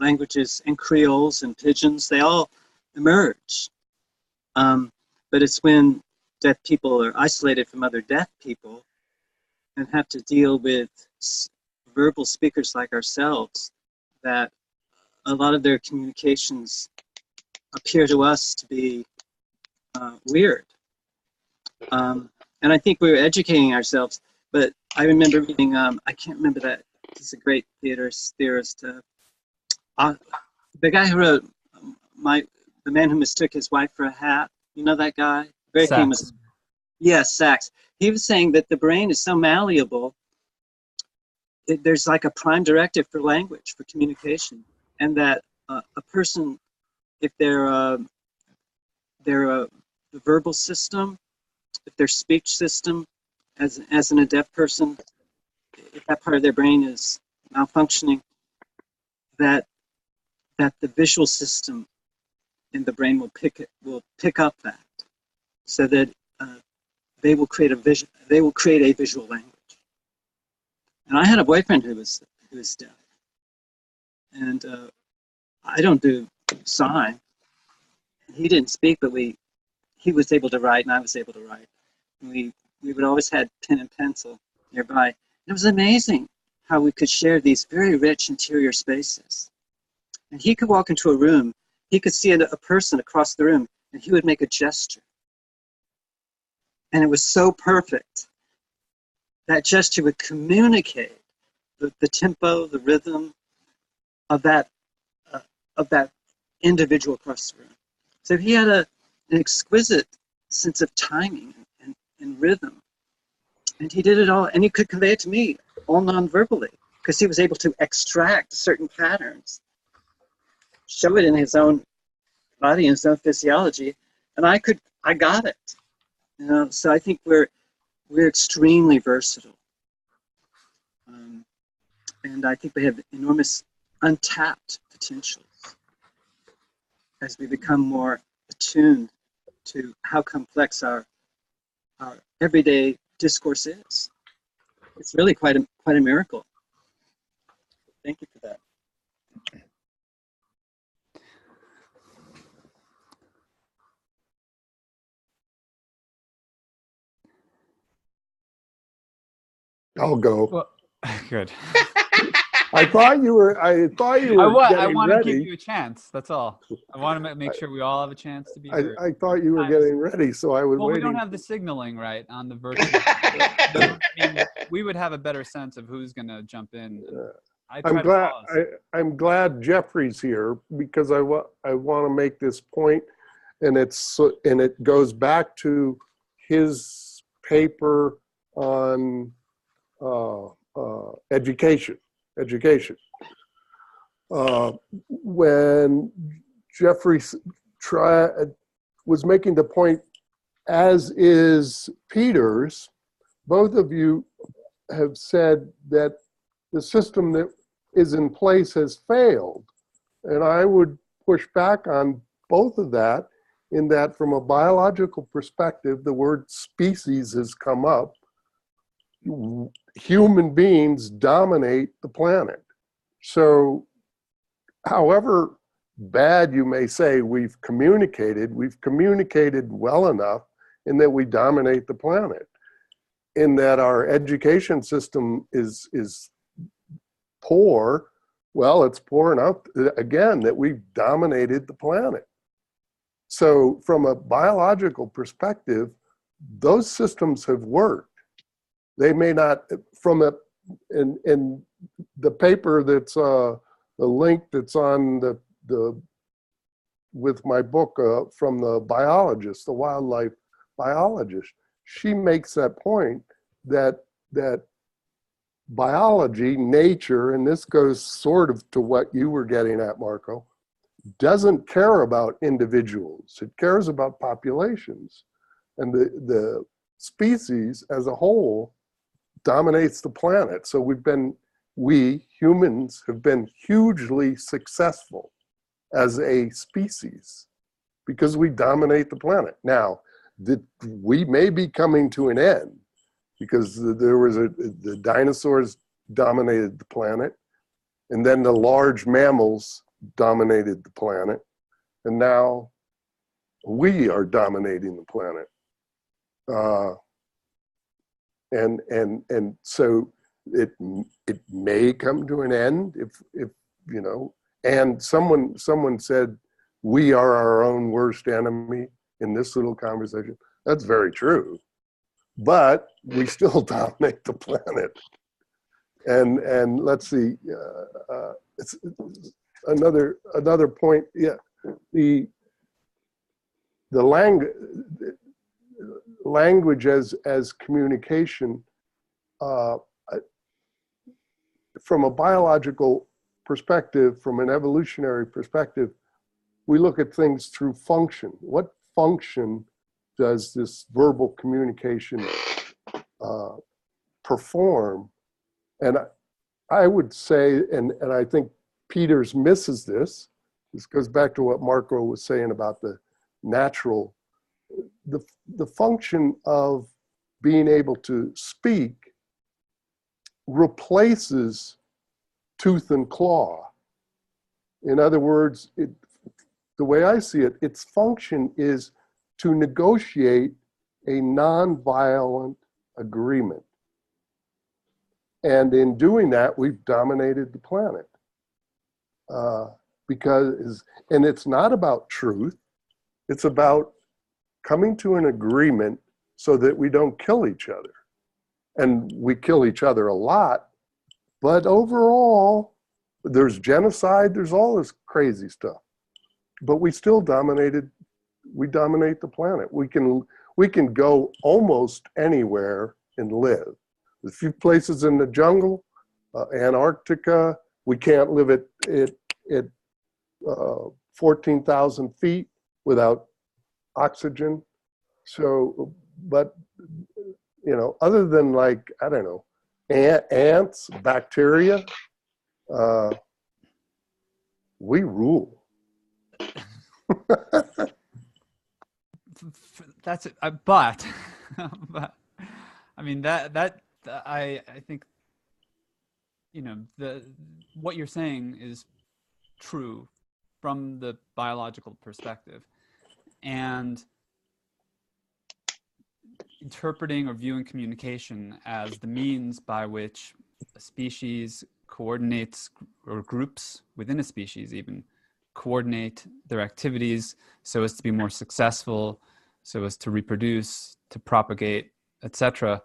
languages and creoles and pidgins, they all emerge. But it's when deaf people are isolated from other deaf people and have to deal with verbal speakers like ourselves that a lot of their communications appear to us to be weird. And I think we're educating ourselves. But I remember reading, I can't remember that. He's a great theorist. The guy who wrote The Man Who Mistook His Wife for a Hat. You know that guy? Very Sachs. famous. Yes, Sachs. He was saying that the brain is so malleable. There's like a prime directive for language, for communication, and that a person, if the verbal system, if their speech system, as in a deaf person, if that part of their brain is malfunctioning, that the visual system in the brain will pick up that, so that they will create a visual language. And I had a boyfriend who was deaf, and I don't do sign. He didn't speak, but he was able to write, and I was able to write. And we would always had pen and pencil nearby. It was amazing how we could share these very rich interior spaces. And he could walk into a room, he could see a person across the room, and he would make a gesture. And it was so perfect. That gesture would communicate the tempo, the rhythm of that individual across the room. So he had an exquisite sense of timing and rhythm. And he did it all, and he could convey it to me all non-verbally, because he was able to extract certain patterns, show it in his own body and his own physiology, and I got it. You know, so I think we're extremely versatile, and I think we have enormous untapped potentials as we become more attuned to how complex our everyday discourse is. It's really quite a miracle. Thank you for that. I'll go. Well, good. I thought you were I getting want to give ready. you a chance. That's all. I want to make sure we all have a chance to be heard. I thought you were getting ready, so I was Well, we waiting. don't have the signaling right on the virtual. I mean, we would have a better sense of who's going to jump in. I'm glad Jeffrey's here, because I want to make this point, and it goes back to his paper on education. When Jeffrey was making the point, as is Peters, both of you have said that the system that is in place has failed. And I would push back on both of that, in that from a biological perspective, the word species has come up. Human beings dominate the planet. So however bad you may say we've communicated well enough in that we dominate the planet, in that our education system is poor. Well, it's poor enough, again, that we've dominated the planet. So from a biological perspective, those systems have worked. They may not, in the paper that's the link that's on with my book from the biologist, the wildlife biologist, she makes that point that biology, nature, and this goes sort of to what you were getting at, Marco, doesn't care about individuals. It cares about populations. And the species as a whole dominates the planet. So we humans have been hugely successful as a species because we dominate the planet. Now, we may be coming to an end, because the dinosaurs dominated the planet, and then the large mammals dominated the planet, and now we are dominating the planet. And so it may come to an end if you know. And someone said we are our own worst enemy in this little conversation. That's very true, but we still dominate the planet. And let's see, it's another point. Yeah, the language as communication, from a biological perspective, from an evolutionary perspective, we look at things through function. What function does this verbal communication perform? And I would say, and I think Peters misses this. This goes back to what Marco was saying about the natural, the function of being able to speak replaces tooth and claw. In other words, the way I see it, its function is to negotiate a nonviolent agreement. And in doing that, we've dominated the planet. And it's not about truth, it's about coming to an agreement so that we don't kill each other. And we kill each other a lot, but overall, there's genocide, there's all this crazy stuff. But we still dominate the planet. We can go almost anywhere and live. There's a few places in the jungle, Antarctica, we can't live at 14,000 feet without oxygen. So, but, you know, other than like, I don't know, ants, bacteria, we rule. That's it. But I mean, I think, you know, what you're saying is true from the biological perspective, and interpreting or viewing communication as the means by which a species coordinates, or groups within a species even coordinate their activities so as to be more successful, so as to reproduce, to propagate, etc.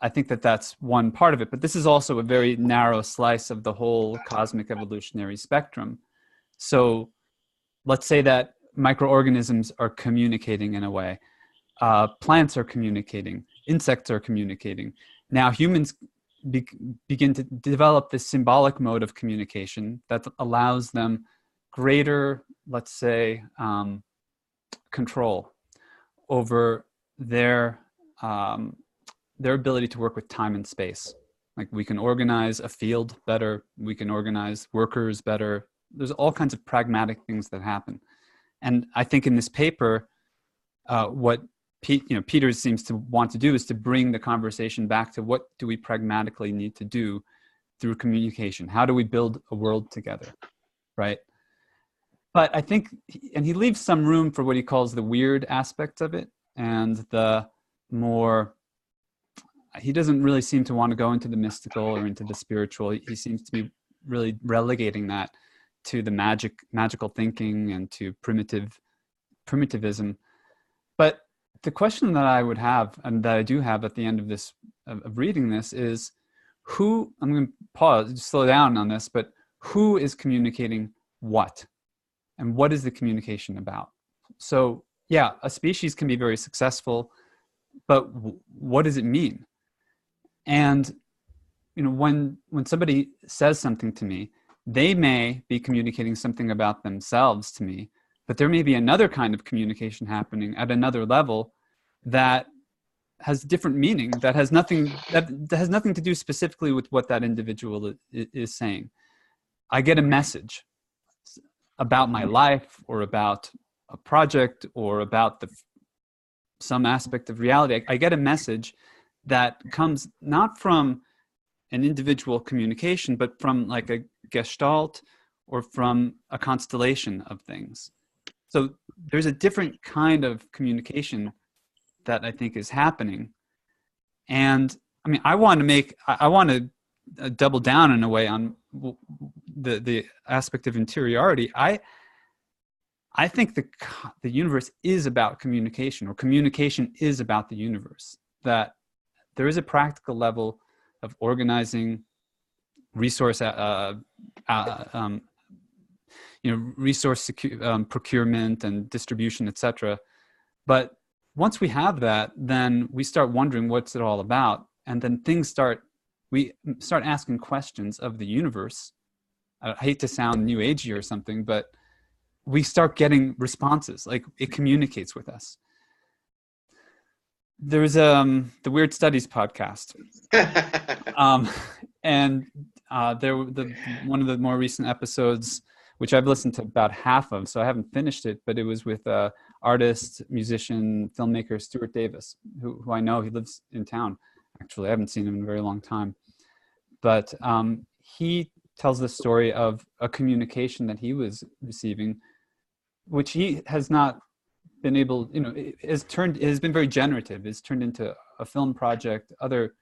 I think that that's one part of it, but this is also a very narrow slice of the whole cosmic evolutionary spectrum. So let's say that microorganisms are communicating in a way. Plants are communicating, insects are communicating. Now humans begin to develop this symbolic mode of communication that allows them greater, let's say, control over their ability to work with time and space. Like, we can organize a field better, we can organize workers better. There's all kinds of pragmatic things that happen. And I think in this paper, what Peters seems to want to do is to bring the conversation back to what do we pragmatically need to do through communication? How do we build a world together, right? But I think, and he leaves some room for what he calls the weird aspects of it, and the more, he doesn't really seem to want to go into the mystical or into the spiritual. He seems to be really relegating that to the magical thinking and to primitivism. But the question that I would have, and that I do have at the end of this, of reading this, is who, I'm going to pause, just slow down on this, but who is communicating what? And what is the communication about? So yeah, a species can be very successful, but what does it mean? And you know, when somebody says something to me, they may be communicating something about themselves to me, but there may be another kind of communication happening at another level that has different meaning, that has nothing to do specifically with what that individual is saying. I get a message about my life, or about a project, or about some aspect of reality. I get a message that comes not from an individual communication, but from like a gestalt or from a constellation of things. So there's a different kind of communication that I think is happening. And I mean, I want to double down in a way on the aspect of interiority. I think the universe is about communication, or communication is about the universe. That there is a practical level of organizing resource, resource procurement and distribution, etc. But once we have that, then we start wondering what's it all about, and then we start asking questions of the universe. I hate to sound new agey or something, but we start getting responses, like it communicates with us. There's the Weird Studies podcast, and one of the more recent episodes, which I've listened to about half of, so I haven't finished it, but it was with artist, musician, filmmaker Stuart Davis, who I know. He lives in town, actually. I haven't seen him in a very long time. But he tells the story of a communication that he was receiving, which he has not been able, it has been very generative. It's turned into a film project, other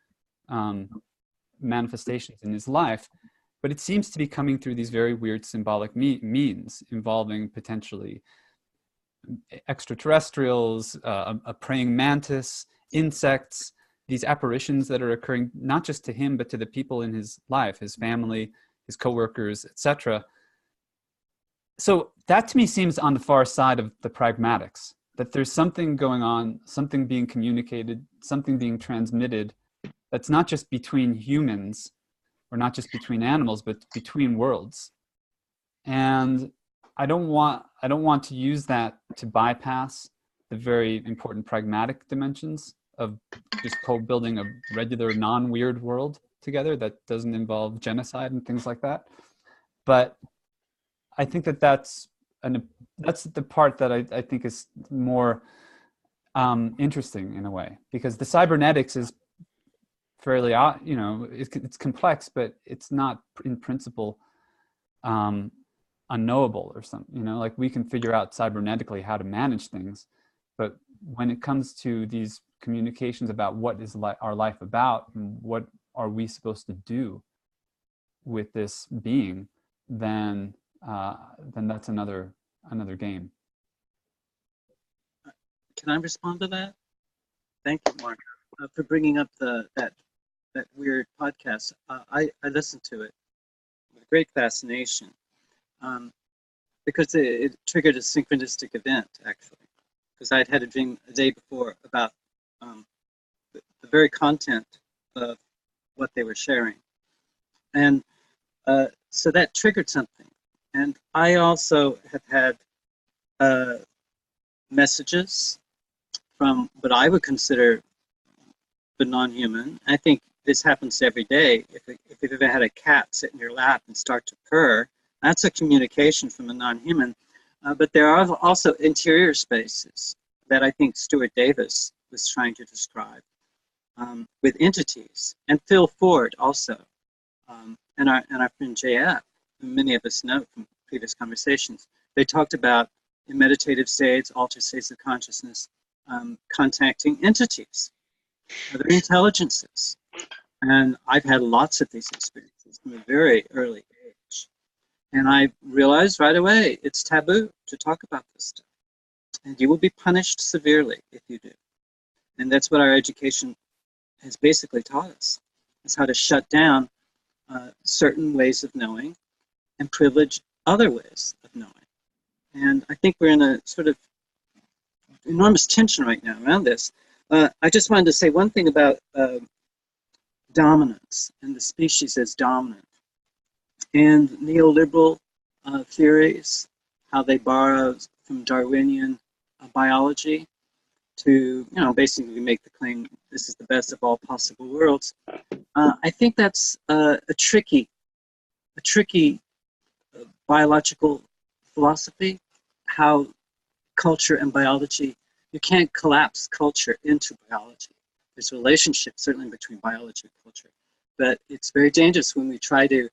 manifestations in his life, but it seems to be coming through these very weird symbolic means involving potentially extraterrestrials, a praying mantis, insects, these apparitions that are occurring not just to him, but to the people in his life, his family, his coworkers, etc. So that to me seems on the far side of the pragmatics, that there's something going on, something being communicated, something being transmitted that's not just between humans or not just between animals, but between worlds. And I don't want to use that to bypass the very important pragmatic dimensions of just co-building a regular non-weird world together that doesn't involve genocide and things like that. But I think that's the part that I think is more interesting in a way, because the cybernetics is fairly, it's complex, but it's not in principle unknowable or something. Like we can figure out cybernetically how to manage things, but when it comes to these communications about what is our life about and what are we supposed to do with this being, then that's another game. Can I respond to that? Thank you, Mark, for bringing up that weird podcast. I listened to it with great fascination, because it triggered a synchronistic event, actually, because I'd had a dream a day before about the very content of what they were sharing. And so that triggered something. And I also have had messages from what I would consider the non-human. I think this happens every day. If you've ever had a cat sit in your lap and start to purr, that's a communication from a non-human. But there are also interior spaces that I think Stuart Davis was trying to describe with entities, and Phil Ford also, and our friend JF, who many of us know from previous conversations. They talked about in meditative states, altered states of consciousness, contacting entities, other intelligences. And I've had lots of these experiences from a very early age. And I realized right away it's taboo to talk about this stuff. And you will be punished severely if you do. And that's what our education has basically taught us, is how to shut down certain ways of knowing and privilege other ways of knowing. And I think we're in a sort of enormous tension right now around this. I just wanted to say one thing about dominance and the species as dominant, and neoliberal theories, how they borrow from Darwinian biology to, basically make the claim this is the best of all possible worlds. I think that's a tricky biological philosophy, how culture and biology, you can't collapse culture into biology. There's a relationship certainly between biology and culture, but it's very dangerous when we try to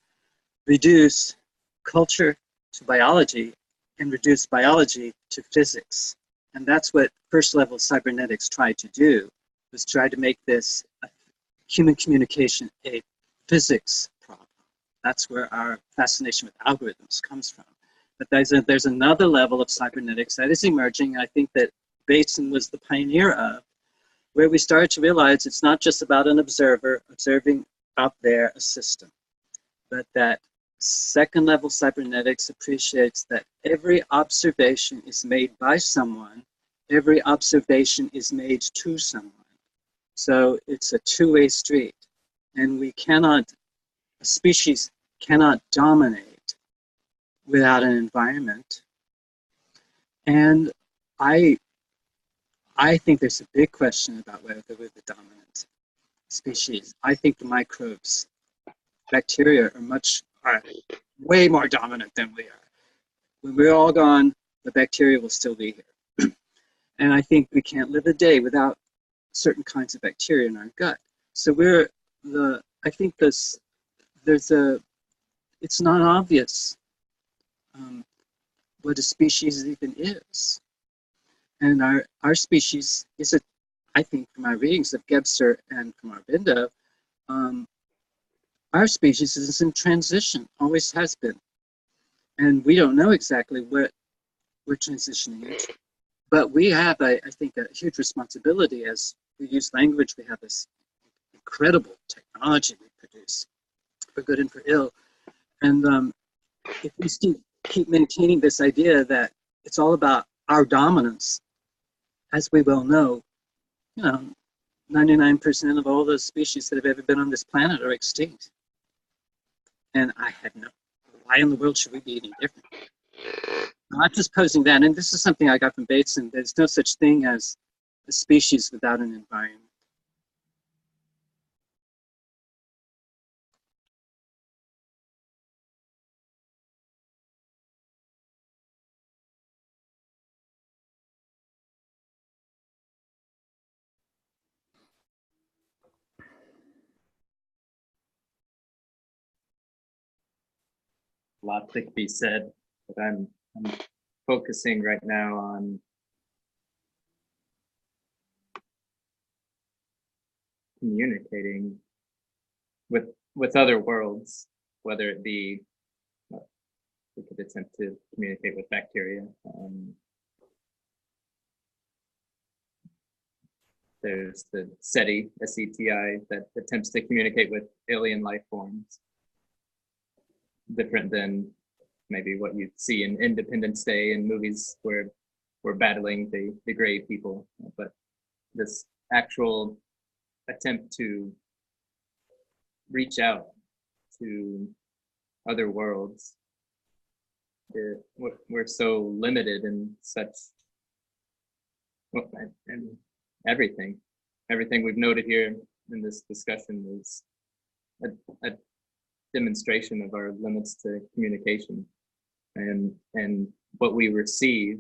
reduce culture to biology and reduce biology to physics. And that's what first level cybernetics tried to do, was try to make this human communication a physics problem. That's where our fascination with algorithms comes from. But there's another level of cybernetics that is emerging, I think that Bateson was the pioneer of, where we started to realize it's not just about an observer observing out there a system, but that second level cybernetics appreciates that every observation is made by someone, every observation is made to someone. So it's a two-way street, and a species cannot dominate without an environment. And I think there's a big question about whether we're the dominant species. I think the microbes, bacteria are way more dominant than we are. When we're all gone, the bacteria will still be here. And I think we can't live a day without certain kinds of bacteria in our gut. So I think it's not obvious what a species even is. And our species is I think from our readings of Gebser and from Aurobindo, our species is in transition, always has been. And we don't know exactly what we're transitioning into. But we have, I think, a huge responsibility as we use language. We have this incredible technology we produce, for good and for ill. And if we keep maintaining this idea that it's all about our dominance, as we well know, 99% of all the species that have ever been on this planet are extinct. And why in the world should we be any different? I'm just posing that, and this is something I got from Bateson. There's no such thing as a species without an environment. A lot that could be said, but I'm focusing right now on communicating with other worlds, whether it be we could attempt to communicate with bacteria. There's the SETI, SETI, that attempts to communicate with alien life forms, different than maybe what you see in Independence Day and movies where we're battling the gray people. But this actual attempt to reach out to other worlds, we're so limited in such, and everything we've noted here in this discussion is a demonstration of our limits to communication, and what we receive.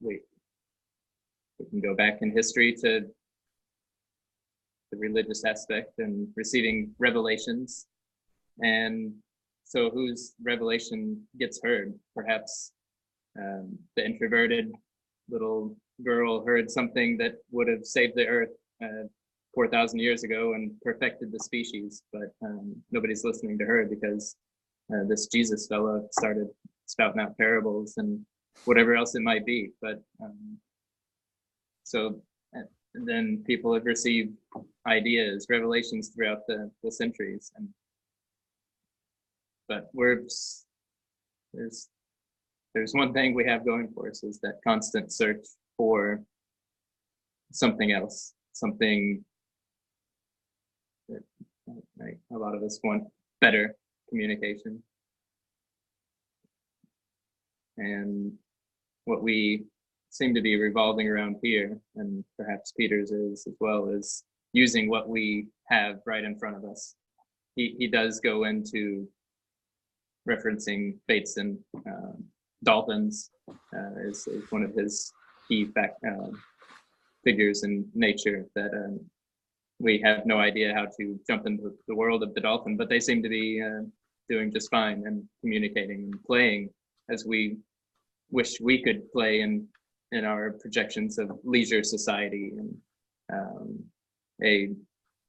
We can go back in history to the religious aspect and receiving revelations, and so whose revelation gets heard? Perhaps the introverted little girl heard something that would have saved the earth 4,000 years ago and perfected the species, but nobody's listening to her because this Jesus fellow started spouting out parables and whatever else it might be. But so and then people have received ideas, revelations throughout the centuries, but there's one thing we have going for us, is that constant search for something else, something that a lot of us want better communication. And what we seem to be revolving around here, and perhaps Peter's is as well, is using what we have right in front of us. He does go into referencing Bateson. Dolphins is one of his key figures in nature that we have no idea how to jump into the world of the dolphin, but they seem to be doing just fine and communicating and playing as we wish we could play in our projections of leisure society, and a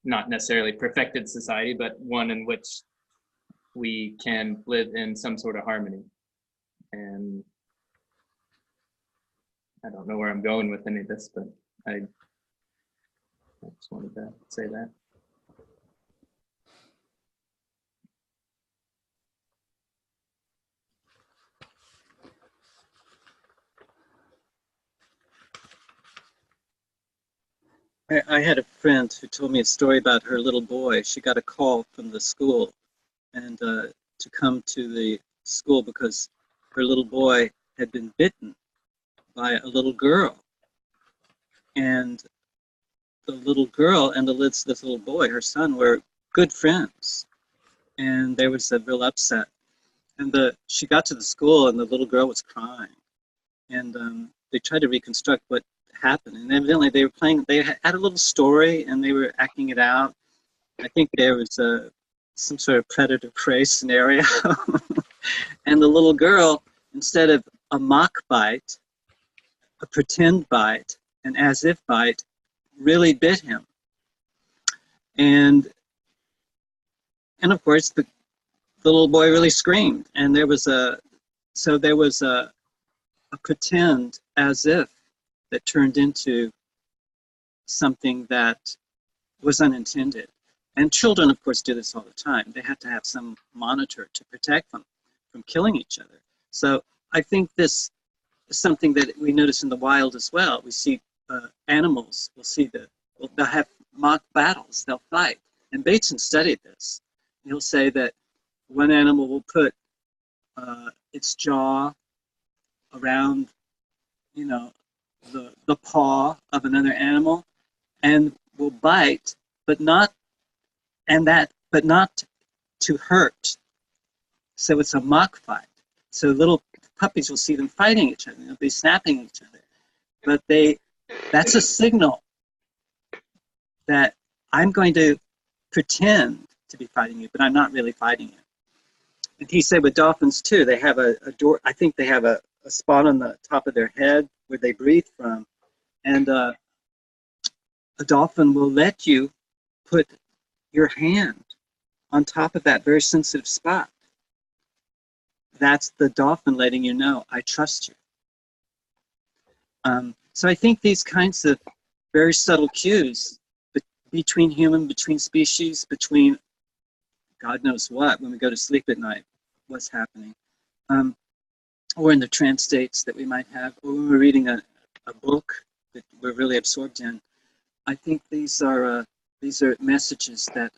not necessarily perfected society, but one in which we can live in some sort of harmony. And I don't know where I'm going with any of this, but I just wanted to say that. I had a friend who told me a story about her little boy. She got a call from the school and to come to the school because her little boy had been bitten by a little girl. And the little girl and this little boy, her son, were good friends. And there was a real upset. And she got to the school and the little girl was crying. And they tried to reconstruct what happened. And evidently they had a little story and they were acting it out. I think there was some sort of predator-prey scenario. And the little girl, instead of a mock bite, a pretend bite, an as-if bite, really bit him. And of course, the little boy really screamed. And there was a pretend as-if that turned into something that was unintended. And children, of course, do this all the time. They have to have some monitor to protect them from killing each other. So I think this is something that we notice in the wild as well. We see animals, they'll have mock battles, they'll fight. And Bateson studied this. He'll say that one animal will put its jaw around, the paw of another animal and will bite, but not to hurt. So it's a mock fight. So little puppies will see them fighting each other. They'll be snapping each other. But that's a signal that I'm going to pretend to be fighting you, but I'm not really fighting you. And he said with dolphins too, they have a door. I think they have a spot on the top of their head where they breathe from. And a dolphin will let you put your hand on top of that very sensitive spot. That's the dolphin letting you know, I trust you. So I think these kinds of very subtle cues between between species, between God knows what, when we go to sleep at night, what's happening, or in the trance states that we might have, or when we're reading a book that we're really absorbed in. I think these are messages that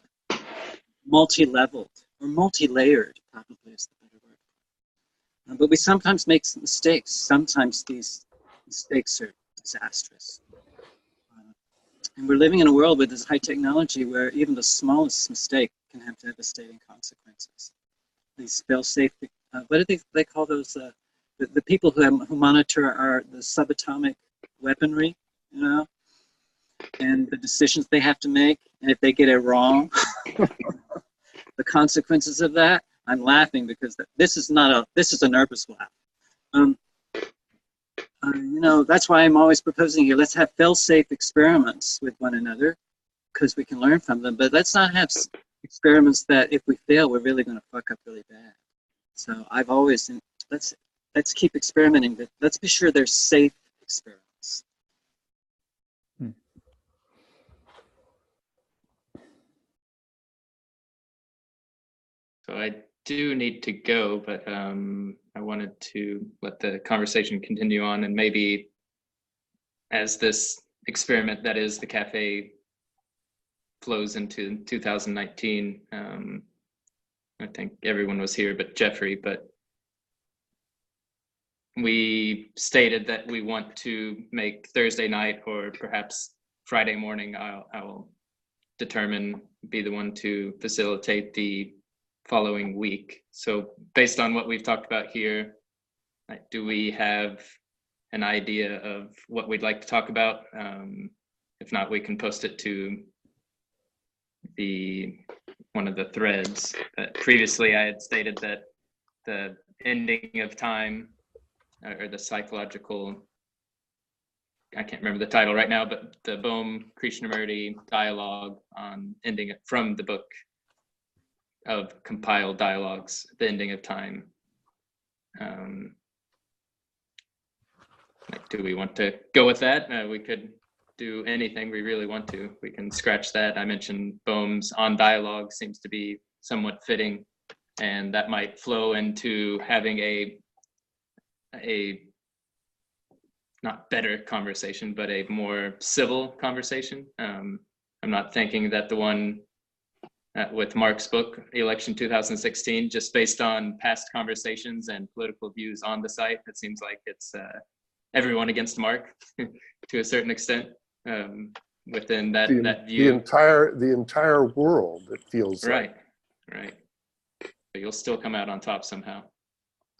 multi-leveled or multi-layered, probably is the better word. But we sometimes make mistakes. Sometimes these mistakes are disastrous. And we're living in a world with this high technology where even the smallest mistake can have devastating consequences. These fail-safe, what do they call those? The people who monitor the subatomic weaponry, and the decisions they have to make. And if they get it wrong, the consequences of that, I'm laughing because this is a nervous laugh. That's why I'm always proposing here, let's have fail-safe experiments with one another because we can learn from them, but let's not have experiments that if we fail, we're really going to fuck up really bad. So I've always, let's keep experimenting, but let's be sure they're safe experiments. So I do need to go, but I wanted to let the conversation continue on, and maybe as this experiment that is the Café flows into 2019, I think everyone was here but Jeffrey, but we stated that we want to make Thursday night or perhaps Friday morning, I'll be the one to facilitate the following week. So based on what we've talked about here, do we have an idea of what we'd like to talk about? If not, we can post it to one of the threads. Previously, I had stated that the ending of time, or the psychological, I can't remember the title right now, but the Bohm Krishnamurti dialogue on ending it from the book of compiled dialogues, The Ending of Time. Like, do we want to go with that? We could do anything we really want to. We can scratch that. I mentioned Bohm's On Dialogue seems to be somewhat fitting, and that might flow into having a not better conversation, but a more civil conversation. I'm not thinking that the one with Mark's book, Election 2016, just based on past conversations and political views on the site, it seems like it's everyone against Mark to a certain extent within that view. The entire world, it feels right, right. But you'll still come out on top somehow.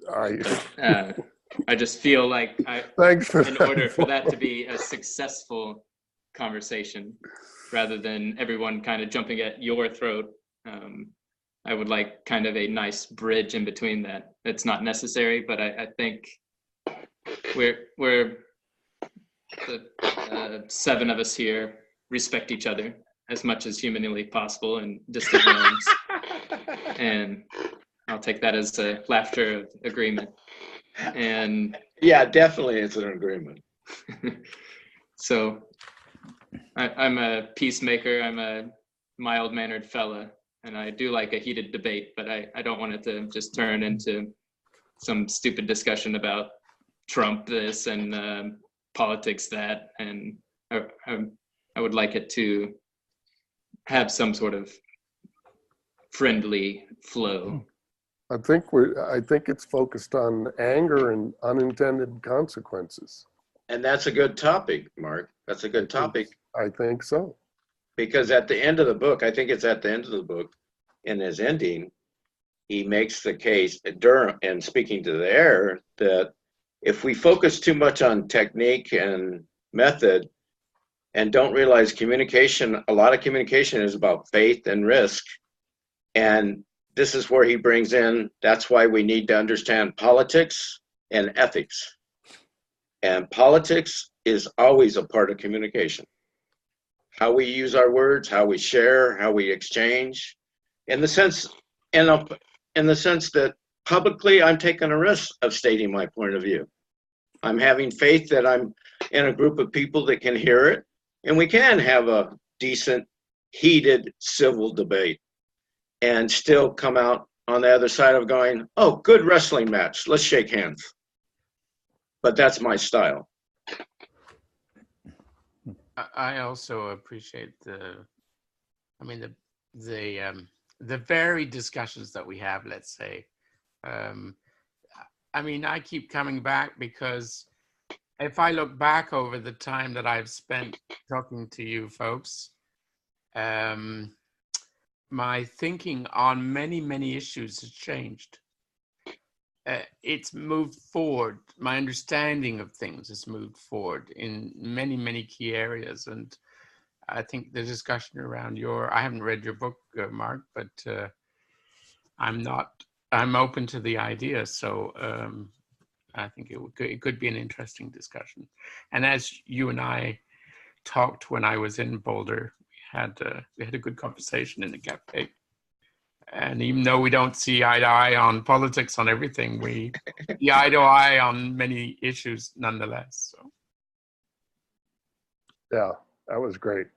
Like. I just feel like Thanks for in order for that to be a successful conversation, rather than everyone kind of jumping at your throat, I would like kind of a nice bridge in between that. It's not necessary, but I think we're the 7 of us here respect each other as much as humanly possible in distant realms, and I'll take that as a laughter of agreement. And yeah, definitely it's an agreement. So I'm a peacemaker. I'm a mild-mannered fella, and I do like a heated debate, but I don't want it to just turn into some stupid discussion about Trump this and politics that, and I would like it to have some sort of friendly flow. I think it's focused on anger and unintended consequences. And that's a good topic, Mark. That's a good topic. I think so. Because at the end of the book, I think it's at the end of the book, in his ending, he makes the case, and speaking to the error, that if we focus too much on technique and method and don't realize communication, a lot of communication is about faith and risk. And this is where he brings in, that's why we need to understand politics and ethics. And politics is always a part of communication. How we use our words, how we share, how we exchange. In the sense that publicly I'm taking a risk of stating my point of view. I'm having faith that I'm in a group of people that can hear it, and we can have a decent, heated, civil debate and still come out on the other side of going, oh, good wrestling match, let's shake hands. But that's my style. I also appreciate the varied discussions that we have, let's say. I keep coming back because if I look back over the time that I've spent talking to you folks, my thinking on many, many issues has changed. It's moved forward. My understanding of things has moved forward in many, many key areas. And I think the discussion around I haven't read your book, Mark, but I'm open to the idea. So I think it could be an interesting discussion. And as you and I talked when I was in Boulder, we had a good conversation in the Café. And even though we don't see eye to eye on politics, on everything, we see eye to eye on many issues nonetheless. So. Yeah, that was great.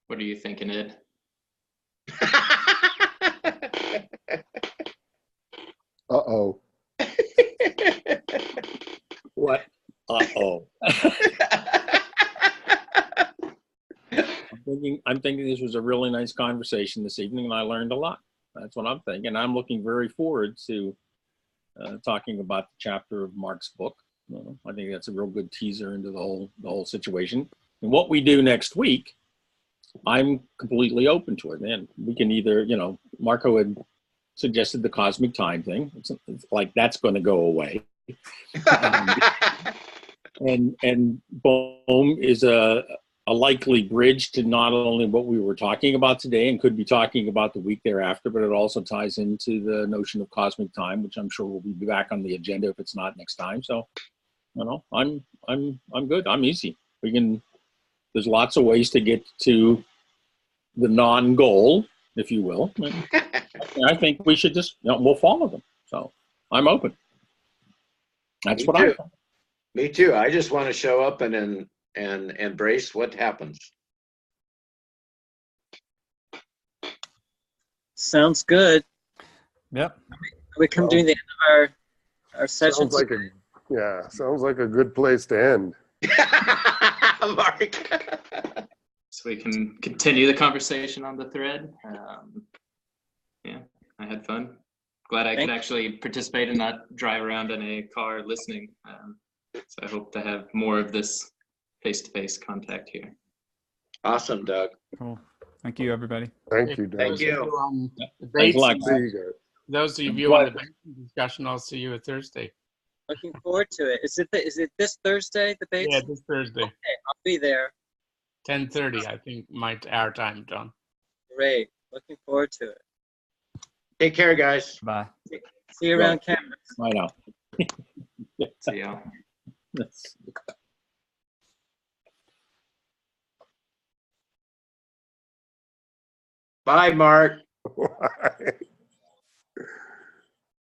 What are you thinking, Ed? Uh-oh. What? Uh-oh. I'm thinking this was a really nice conversation this evening, and I learned a lot. That's what I'm thinking. I'm looking very forward to talking about the chapter of Mark's book. I think that's a real good teaser into the whole situation. And what we do next week, I'm completely open to it. And we can either, Marco had suggested the cosmic time thing. It's like that's going to go away. And Bohm is a a likely bridge to not only what we were talking about today and could be talking about the week thereafter, but it also ties into the notion of cosmic time, which I'm sure will be back on the agenda if it's not next time. So, you know, I'm good. I'm easy. We can. There's lots of ways to get to the non-goal, if you will. And I think we should just, you know, we'll follow them. So I'm open. That's what I. Me too. I just want to show up and embrace what happens. Sounds good. Yep. We come to the end of our session. Sounds like a good place to end. Mark. So we can continue the conversation on the thread. Yeah, I had fun. Glad I could actually participate and not drive around in a car listening. So I hope to have more of this face-to-face contact here. Awesome, Doug. Cool. Thank you, everybody. Thank you, Doug. Thank you. Thanks a lot. See you guys. Those of you on the banking discussion, I'll see you Thursday. Looking forward to it. Is it this Thursday, the base? Yeah, this Thursday, Okay, I'll be there. 10:30, I think, our time, John. Great. Looking forward to it. Take care, guys. Bye. See you around campus. I know. See y'all. Bye, Mark. Bye.